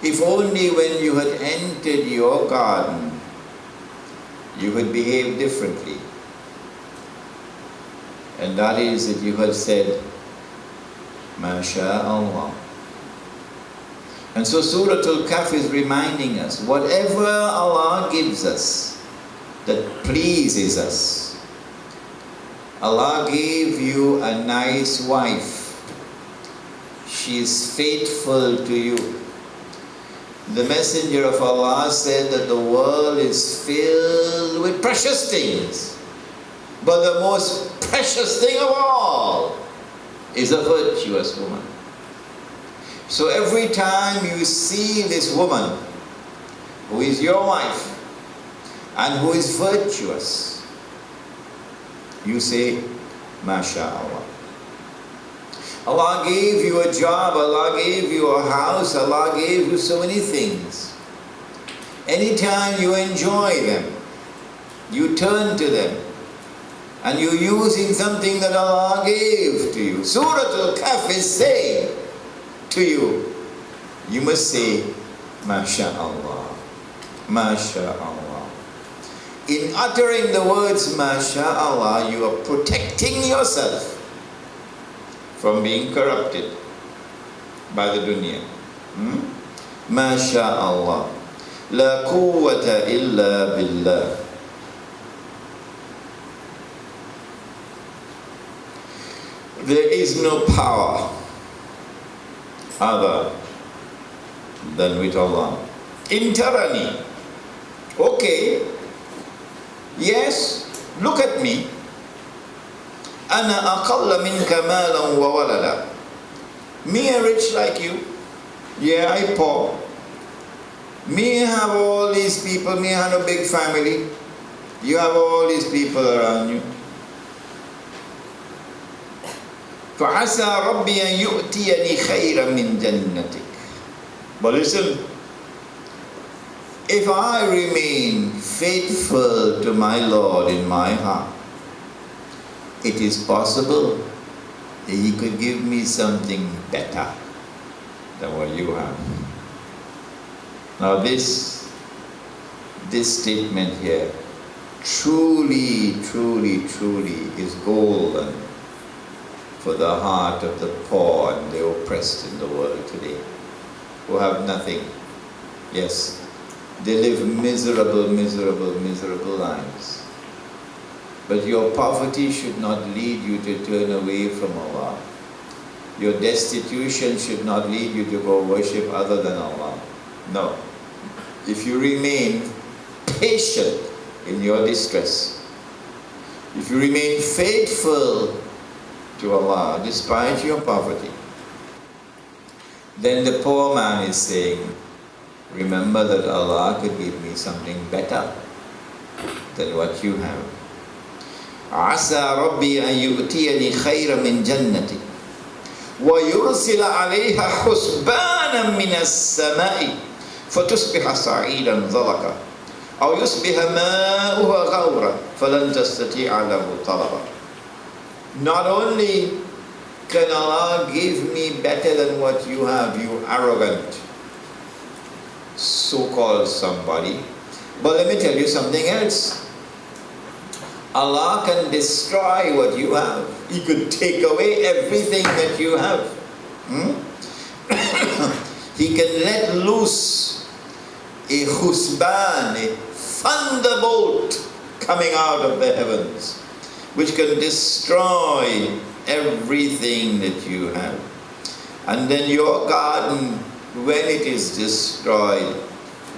If only when you had entered your garden, you had behaved differently. And that is that you had said, Ma sha Allah. And so Surah Al-Kahf is reminding us, whatever Allah gives us that pleases us. Allah gave you a nice wife. She is faithful to you. The Messenger of Allah said that the world is filled with precious things. But the most precious thing of all is a virtuous woman. So every time you see this woman who is your wife and who is virtuous, you say, MashaAllah. Allah gave you a job, Allah gave you a house, Allah gave you so many things. Anytime you enjoy them, you turn to them, and you're using something that Allah gave to you. Surah Al-Kahf is saying to you, you must say, MashaAllah, MashaAllah. In uttering the words MashaAllah, you are protecting yourself from being corrupted by the dunya. MashaAllah. La quwwata illa billah. There is no power other than with Allah. Interani. Okay. Yes, look at me. Ana aqalla minka malan wa walada. Me a rich like you. Yeah, I poor. Me have all these people. Me have a big family. You have all these people around you. فَعَسَى رَبِّي أَن يُؤْتِيَنِي خَيْرًا مِنْ جَنَّتِكَ. But listen, if I remain faithful to my Lord in my heart, it is possible that He could give me something better than what you have. Now this statement here truly is golden for the heart of the poor and the oppressed in the world today, who have nothing. Yes, they live miserable lives. But your poverty should not lead you to turn away from Allah. Your destitution should not lead you to go worship other than Allah. No. If you remain patient in your distress, if you remain faithful to Allah despite your poverty, then the poor man is saying, remember that Allah could give me something better than what you have. عسى ربي أن يؤتيني خيرا من جنتي ويرسل عليها حسبانا من السماء فتصبح صعيدا زلقا أو يصبح ماؤها غورا فلن تستطيع له طلبا. Not only can Allah give me better than what you have, you arrogant so-called somebody, but let me tell you something else. Allah can destroy what you have. He could take away everything that you have. He can let loose a husban, a thunderbolt coming out of the heavens, which can destroy everything that you have. And then your garden, when it is destroyed,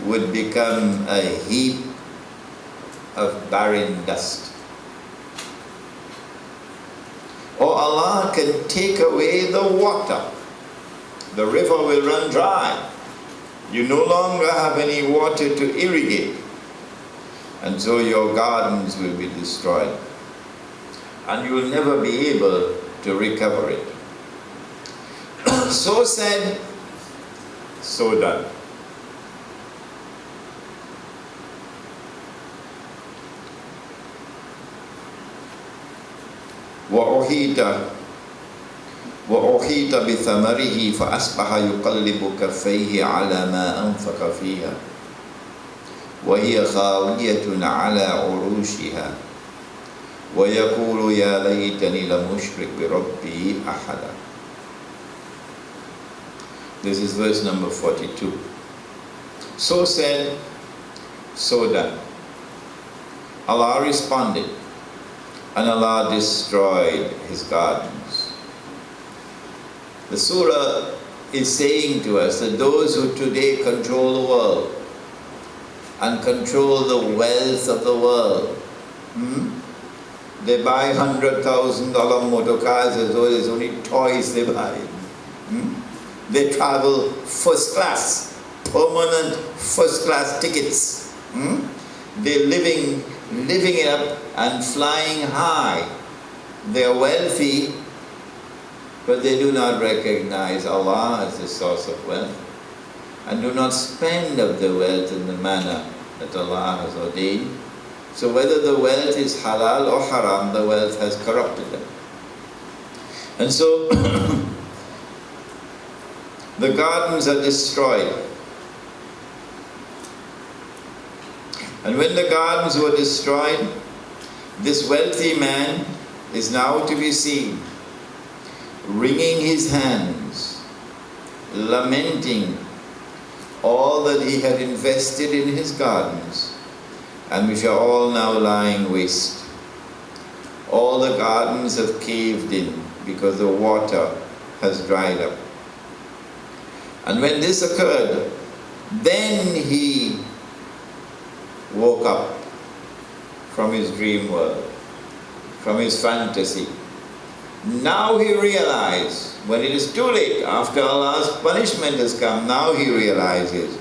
would become a heap of barren dust. Or Allah can take away the water. The river will run dry. You no longer have any water to irrigate. And so your gardens will be destroyed. And you will never be able to recover it. So said, so done. وأحيط بثمره فأصبح يقلب كفيه على ما أنفق فيها وهي خاوية على عروشها ويقول يا ليتني لم أشرك بربي أحدا. This is verse number 42. So said, so done. Allah responded, and Allah destroyed his gardens. The surah is saying to us that those who today control the world and control the wealth of the world, they buy $100,000 motor cars as though there's only toys they buy. They travel first class, permanent first class tickets. They're living it up and flying high. They're wealthy, but they do not recognize Allah as the source of wealth and do not spend of the wealth in the manner that Allah has ordained. So whether the wealth is halal or haram, the wealth has corrupted them. And so the gardens are destroyed. And when the gardens were destroyed, this wealthy man is now to be seen wringing his hands, lamenting all that he had invested in his gardens, and which are all now lying waste. All the gardens have caved in because the water has dried up. And when this occurred, then he woke up from his dream world, from his fantasy. Now he realized, when it is too late, after Allah's punishment has come, now he realizes.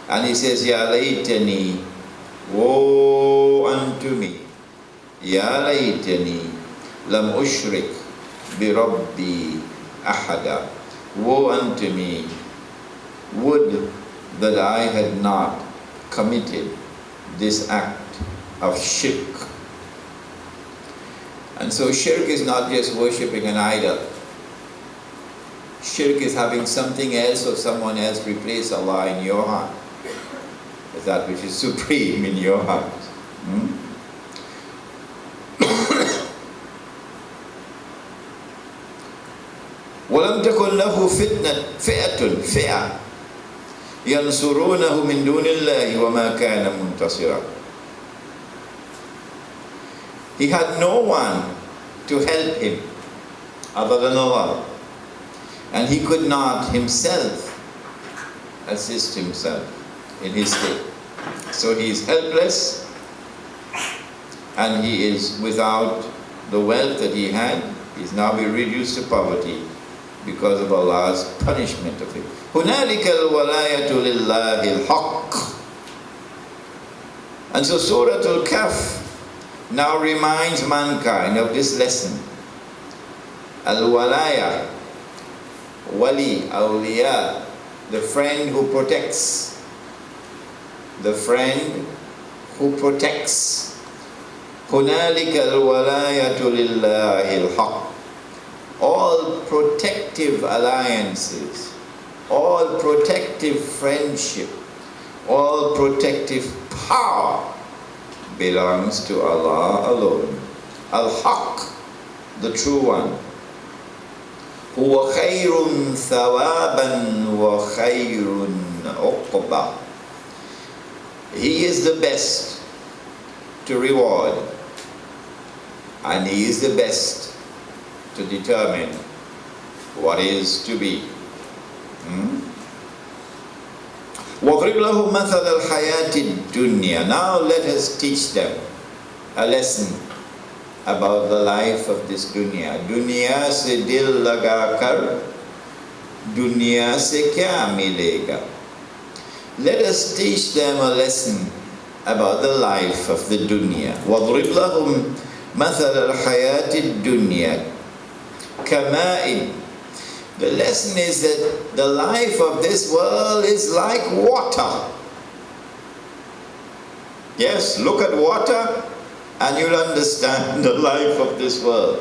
And he says, Ya laytani, woe unto me, Ya laytani, lam ushrik bi rabbi ahada. Woe unto me, would that I had not committed this act of shirk. And so shirk is not just worshipping an idol. Shirk is having something else or someone else replace Allah in your heart. that which is supreme in your heart. وَلَمْ تَكُنْ لَهُ فِئَةٌ يَنْصُرُونَهُ مِنْ دُونِ اللَّهِ وَمَا كَانَ مُنْتَصِرًا. He had no one to help him other than Allah, and he could not himself assist himself in his state. So he is helpless, and he is without the wealth that he had. He is now reduced to poverty because of Allah's punishment of him. هُنَالِكَ الْوَلَايَةُ لِلَّهِ الْحَقِّ. And so Surah Kahf now reminds mankind of this lesson. Al-walaya, wali, awliya, the friend who protects. The friend who protects. هُنَالِكَ الْوَلَايَةُ لِلَّهِ الْحَقِّ. All protective alliances, all protective friendship, all protective power belongs to Allah alone. Al-Haq, the true one. هُوَ خَيْرٌ ثَوَابًا وَخَيْرٌ عُقْبًا. He is the best to reward, and He is the best to determine what is to be. وَضْرِبْ لَهُمْ مَثَلَ الْحَيَاةِ الدُّنْيَا. Now let us teach them a lesson about the life of this dunya. Dunya se dil laga kar, dunya se kya milega. Let us teach them a lesson about the life of the dunya. وَضْرِبْ لَهُمْ مَثَلَ الْحَيَاةِ الدُّنْيَا كَمَاءٍ. The lesson is that the life of this world is like water. Yes, look at water and you'll understand the life of this world.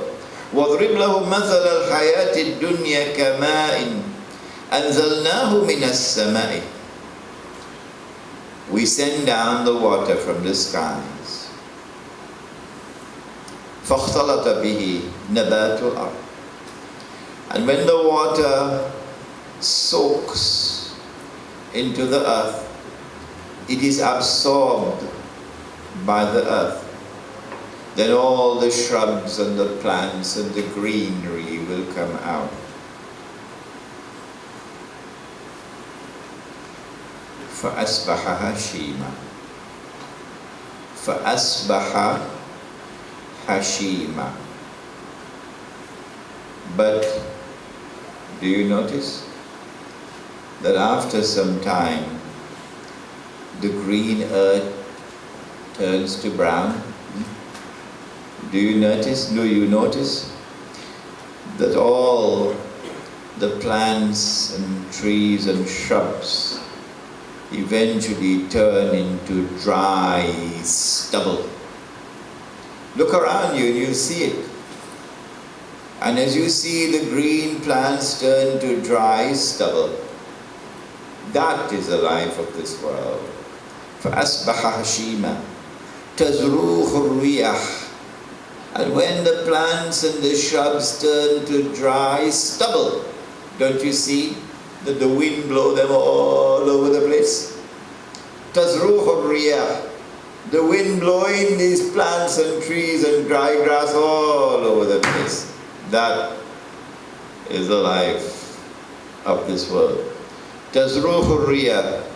وَضْرِبْ لَهُمْ مَثَلَ الْحَيَاةِ الدُّنْيَا كَمَاءٍ أَنزَلْنَاهُ مِنَ السَّمَاءِ. We send down the water from the skies. فَاخْتَلَطَ بِهِ نَبَاتُ الْأَرْضِ. And when the water soaks into the earth, it is absorbed by the earth. Then all the shrubs and the plants and the greenery will come out. فَأَصْبَحَ هَشِيمًا. فَأَصْبَحَ هَشِيمًا. But do you notice that after some time the green earth turns to brown? Do you notice that all the plants and trees and shrubs eventually turn into dry stubble? Look around you and you see it. And as you see the green plants turn to dry stubble, that is the life of this world. فَأَصْبَحَ هَشِيمًا تَزْرُوهُ الرِّيَاحُ. And when the plants and the shrubs turn to dry stubble, don't you see that the wind blows them all over the place? تَزْرُوهُ الرِّيَاحُ. The wind blowing these plants and trees and dry grass all over the place. That is the life of this world. تَزْرُوهُ الرِّيَاحُ.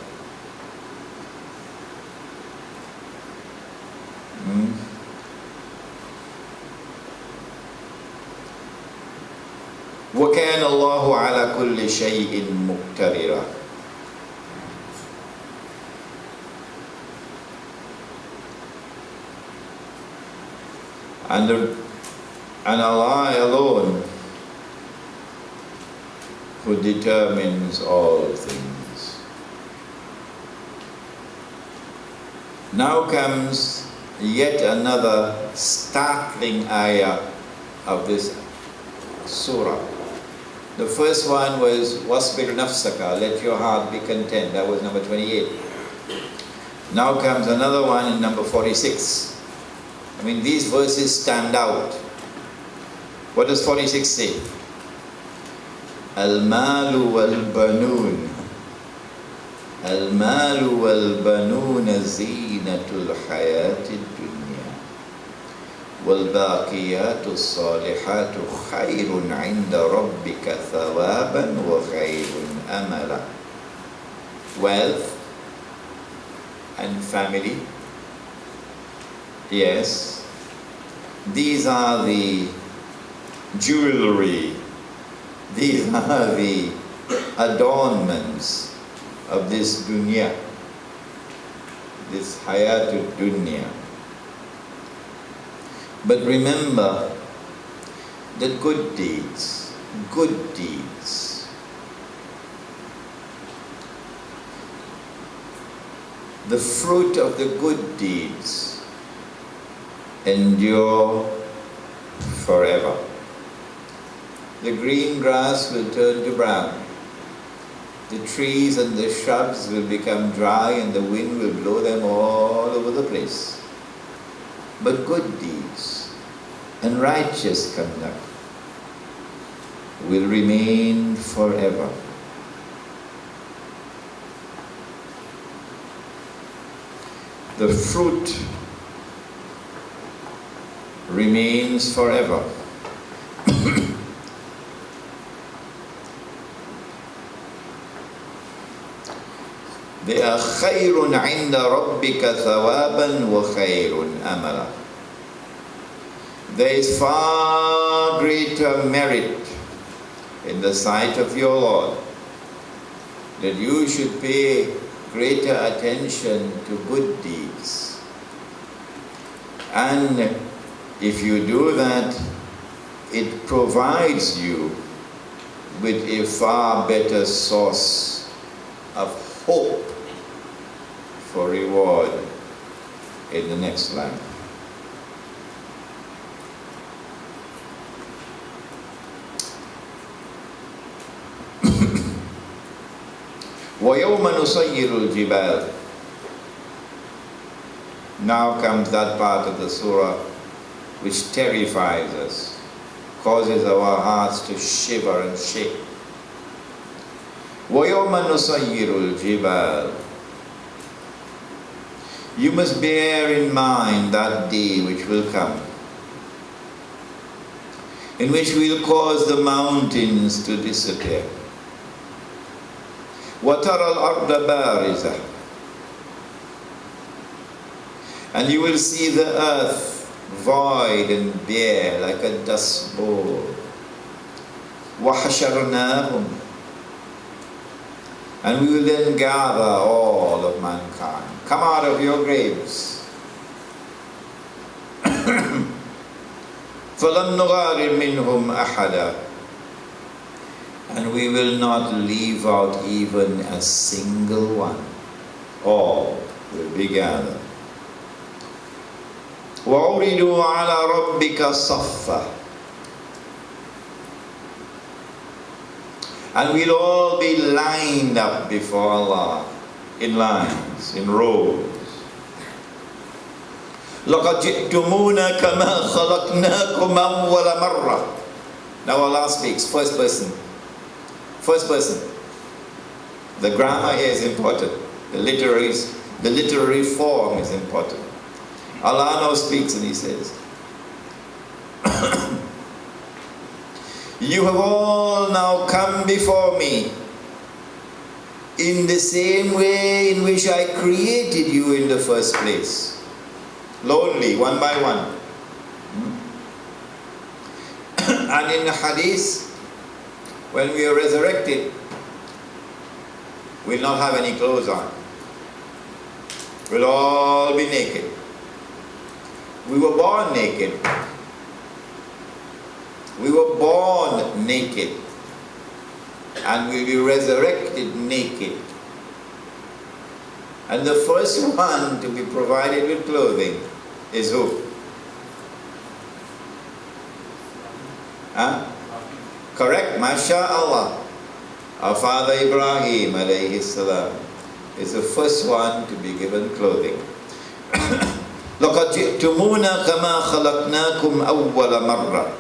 وَكَانَ اللَّهُ عَلَى كُلِّ شَيْءٍ مُقْتَدِرًا. And Allah alone who determines all things. Now comes yet another startling ayah of this surah. The first one was وَاصْبِرْ نَفْسَكَ, let your heart be content. That was number 28. Now comes another one in number 46. I mean, these verses stand out. What does 46 say? Al-malu wal-banoon. Al-malu wal-banoon zinatul hayati dunya. Wal-baqiyatu salihatu khayrun inda rabbika thawaban wa khayrun amala. Wealth and family. Yes. These are the jewelry. These are the adornments of this dunya, this hayatul dunya. But remember that good deeds, the fruit of the good deeds endure forever. The green grass will turn to brown. The trees and the shrubs will become dry and the wind will blow them all over the place. But good deeds and righteous conduct will remain forever. The fruit remains forever. They are khayrun inda rabbika thawaban wa khayrun amala. There is far greater merit in the sight of your Lord that you should pay greater attention to good deeds. And if you do that, it provides you with a far better source of hope for reward in the next life. وَيَوْمَ نُصَيِّرُ الْجِبَالِ. Now comes that part of the surah which terrifies us, causes our hearts to shiver and shake. وَيَوْمَ نُصَيِّرُ الْجِبَالِ. You must bear in mind that day which will come, in which we'll cause the mountains to disappear. وَتَرَى الْأَرْضَ بَارِزَةً. And you will see the earth void and bare like a dust bowl. وَحَشَرْنَاهُمْ. And we will then gather all of mankind. Come out of your graves. فَلَمْ نُغَادِرْ مِنْهُمْ أَحَدًا. And we will not leave out even a single one. All will be gathered. وَعُرِضُوا عَلَى رَبِّكَ صَفًّا. And we'll all be lined up before Allah, in lines, in rows. لَقَدْ جِئْتُمُونَا كَمَا خَلَقْنَاكُمْ أَوَّلَ مَرَّةٍ. Now Allah speaks, first person. First person. The grammar here is important. The literary form is important. Allah now speaks and He says, you have all now come before me in the same way in which I created you in the first place. Lonely, one by one. And in the hadith, when we are resurrected, we'll not have any clothes on. We'll all be naked. We were born naked. We were born naked. And we'll be resurrected naked. And the first one to be provided with clothing is who? Huh? Correct? MashaAllah. Our father Ibrahim alayhi salam. is the first one to be given clothing. لَقَدْ جِئْتُمُونَا كَمَا خَلَقْنَاكُمْ أَوَّلَ مَرَّةٍ.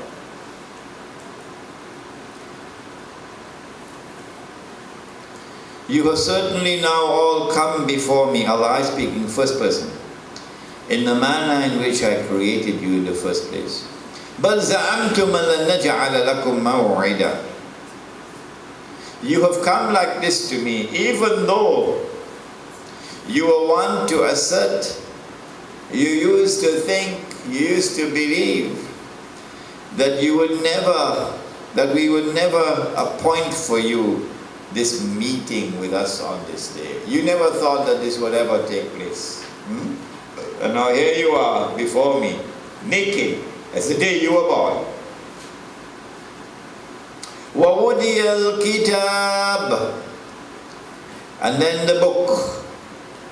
You have certainly now all come before me, Allah speaking first person, in the manner in which I created you in the first place. بَلْ زَعَمْتُمْ أَلَّنْ نَجْعَلَ لَكُمْ مَوْعِدًا. You have come like this to me, even though you are one to assert, you used to think, you used to believe that you would never, that we would never appoint for you this meeting with us on this day. You never thought that this would ever take place. And now here you are before me, naked, as the day you were born. وَوُدِيَ الْكِتَابِ. And then the book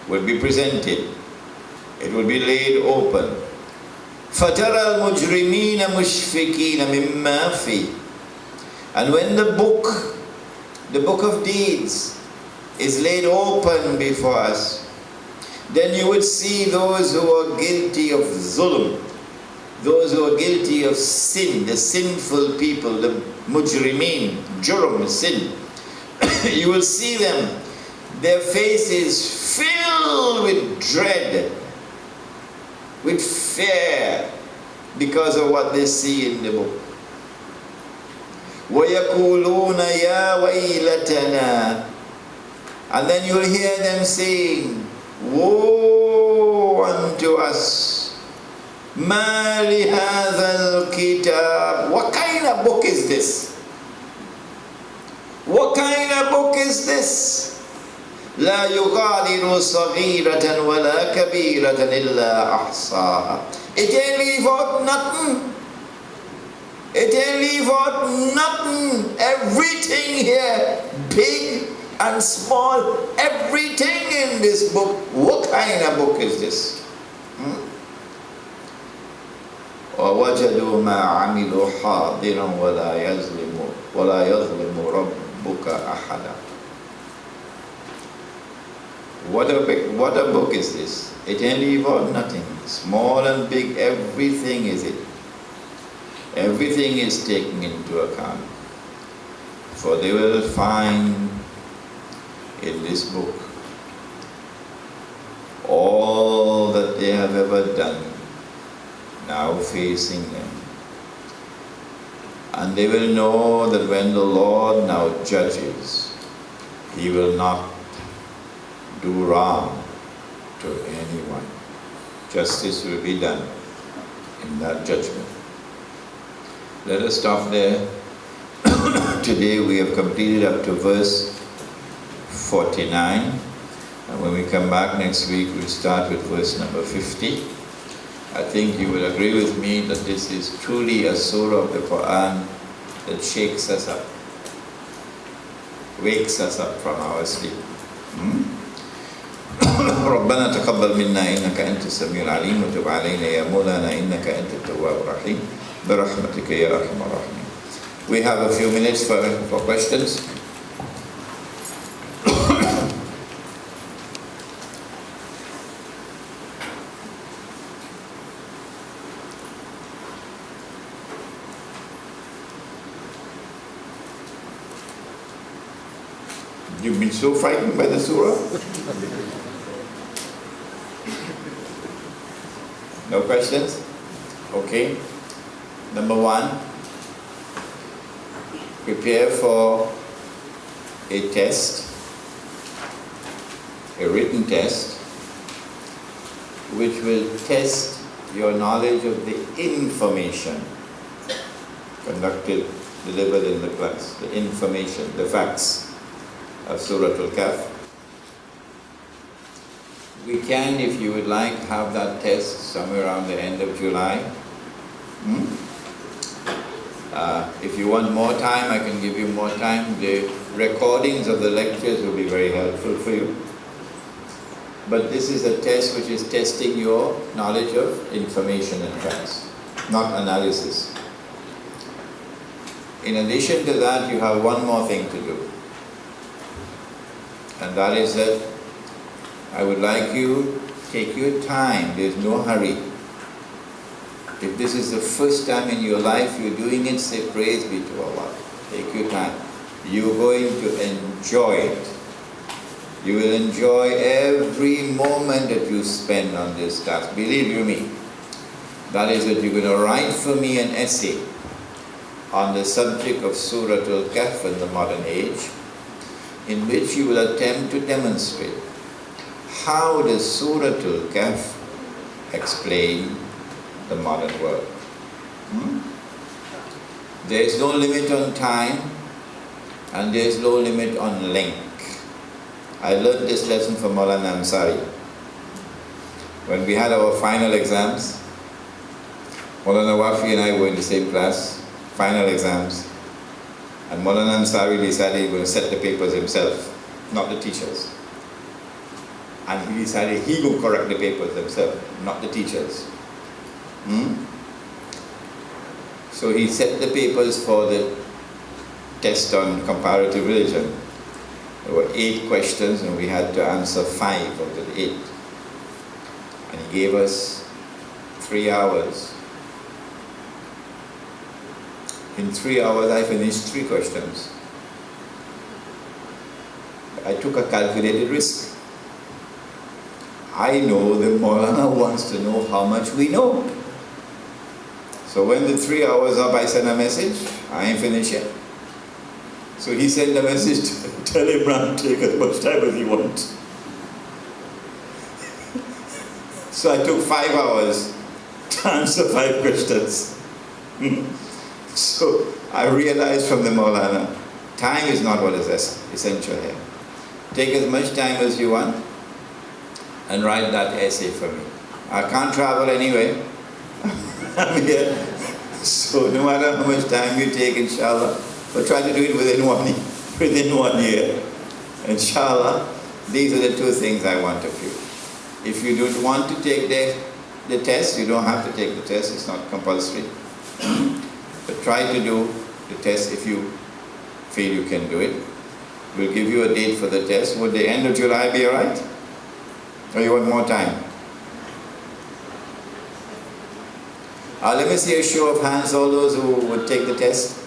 will be presented. It will be laid open. فَتَرَى الْمُجْرِمِينَ مُشْفِقِينَ مِمَّا فِيهِ. And when the book of deeds is laid open before us, then you would see those who are guilty of zulm, those who are guilty of sin, the sinful people, the mujrimeen, jurum, sin. You will see them, their faces filled with dread, with fear, because of what they see in the book. وَيَقُولُونَ يَا وَيْلَتَنَا. And then you will hear them saying, woe unto us. مَا لِهَذَا الْكِتَابِ. What kind of book is this? What kind of book is this? لَا يُغَادِرُ صَغِيرَةً وَلَا كَبِيرَةً إِلَّا أَحْصَاهَا. It ain't leave out nothing. It ain't leave out nothing. Everything here, big and small, everything in this book. What kind of book is this? وَوَجَدُوا مَا عَمِلُوا حَاضِرًا وَلَا يَظْلِمُ رَبُّكَ أَحَدًا. What a book is this? It ain't leave out nothing. Small and big, everything is it. Everything is taken into account. For they will find in this book all that they have ever done now facing them. And they will know that when the Lord now judges, He will not do wrong to anyone. Justice will be done in that judgment. Let us stop there. Today we have completed up to verse 49. And when we come back next week, we'll start with verse number 50. I think you will agree with me that this is truly a surah of the Qur'an that shakes us up, wakes us up from our sleep. ربنا تقبل منا إنك أنت السميع العليم وتب علينا يا مولانا إنك أنت التواب الرحيم برحمتك يا أرحم الراحمين. We have a few minutes for questions. You've been so frightened by the surah? No questions? Okay. Number one, prepare for a test, a written test, which will test your knowledge of the information delivered in the class, the information, the facts of Surah Al-Kahf. We can, if you would like, have that test somewhere around the end of July. If you want more time, I can give you more time. The recordings of the lectures will be very helpful for you. But this is a test which is testing your knowledge of information and facts, not analysis. In addition to that, you have one more thing to do. And that is that I would like you to take your time. There's no hurry. If this is the first time in your life you're doing it, say praise be to Allah. Take your time. You're going to enjoy it. You will enjoy every moment that you spend on this task. Believe you me. That is that you're going to write for me an essay on the subject of Surah Kahf in the modern age, in which you will attempt to demonstrate how does Surah Kahf explain the modern world. There is no limit on time and there is no limit on length. I learned this lesson from Maulana Ansari. When we had our final exams, Maulana Wafi and I were in the same class, final exams, and Maulana Ansari decided he was going to set the papers himself, not the teachers. And he decided he would correct the papers himself, not the teachers. So he set the papers for the test on comparative religion. There were 8 questions and we had to answer 5 out of the 8. And he gave us 3 hours. In 3 hours I finished 3 questions. I took a calculated risk. I know that Maulana wants to know how much we know. So when the 3 hours up, I sent a message, I ain't finished yet. So he sent a message to tell Imran to take as much time as he wants. So I took 5 hours to answer 5 questions. So I realized from the Maulana, time is not what is essential here. Take as much time as you want and write that essay for me. I can't travel anyway. I'm here. So no matter how much time you take, inshallah, but try to do it within 1 year. Inshallah, these are the 2 things I want of you. If you don't want to take the test, you don't have to take the test, it's not compulsory. But try to do the test if you feel you can do it. We'll give you a date for the test. Would the end of July be alright? Or you want more time? Let me see a show of hands, all those who would take the test.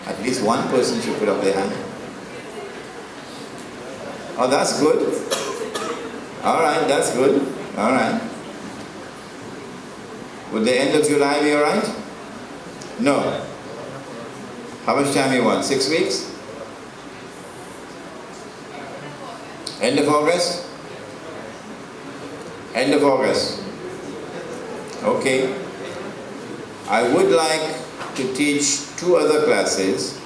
At least one person should put up their hand. Oh, that's good. Alright, that's good. Alright. Would the end of July be alright? No. How much time you want? 6 weeks? End of August? End of August. Okay. I would like to teach 2 other classes.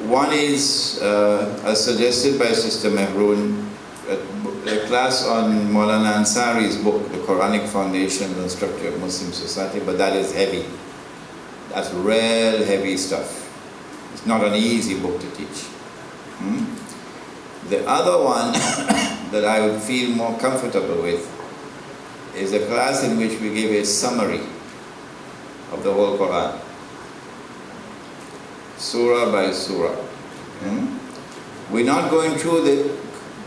One is, as suggested by Sister Mehroon, a class on Maulana Ansari's book, The Quranic Foundations and Structure of Muslim Society, but that is heavy. That's real heavy stuff. It's not an easy book to teach. The other one that I would feel more comfortable with is a class in which we give a summary of the whole Qur'an, surah by surah. We're not going through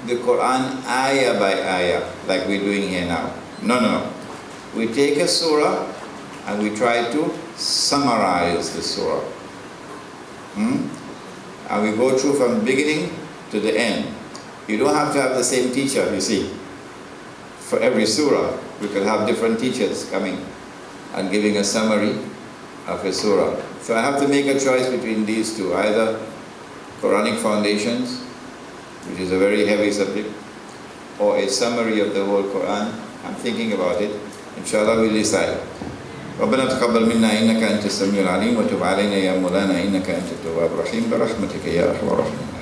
the Qur'an ayah by ayah like we're doing here now. No. We take a surah and we try to summarize the surah. And we go through from beginning to the end. You don't have to have the same teacher, you see. For every surah, we could have different teachers coming and giving a summary of a surah. So I have to make a choice between these 2, either Quranic Foundations, which is a very heavy subject, or a summary of the whole Quran. I'm thinking about it. Inshallah we'll decide. ربنا تقبل منا إنك أنت السميع العليم وتب علينا يا مولانا إنك أنت التواب الرحيم برحمتك يا أرحم الراحمين.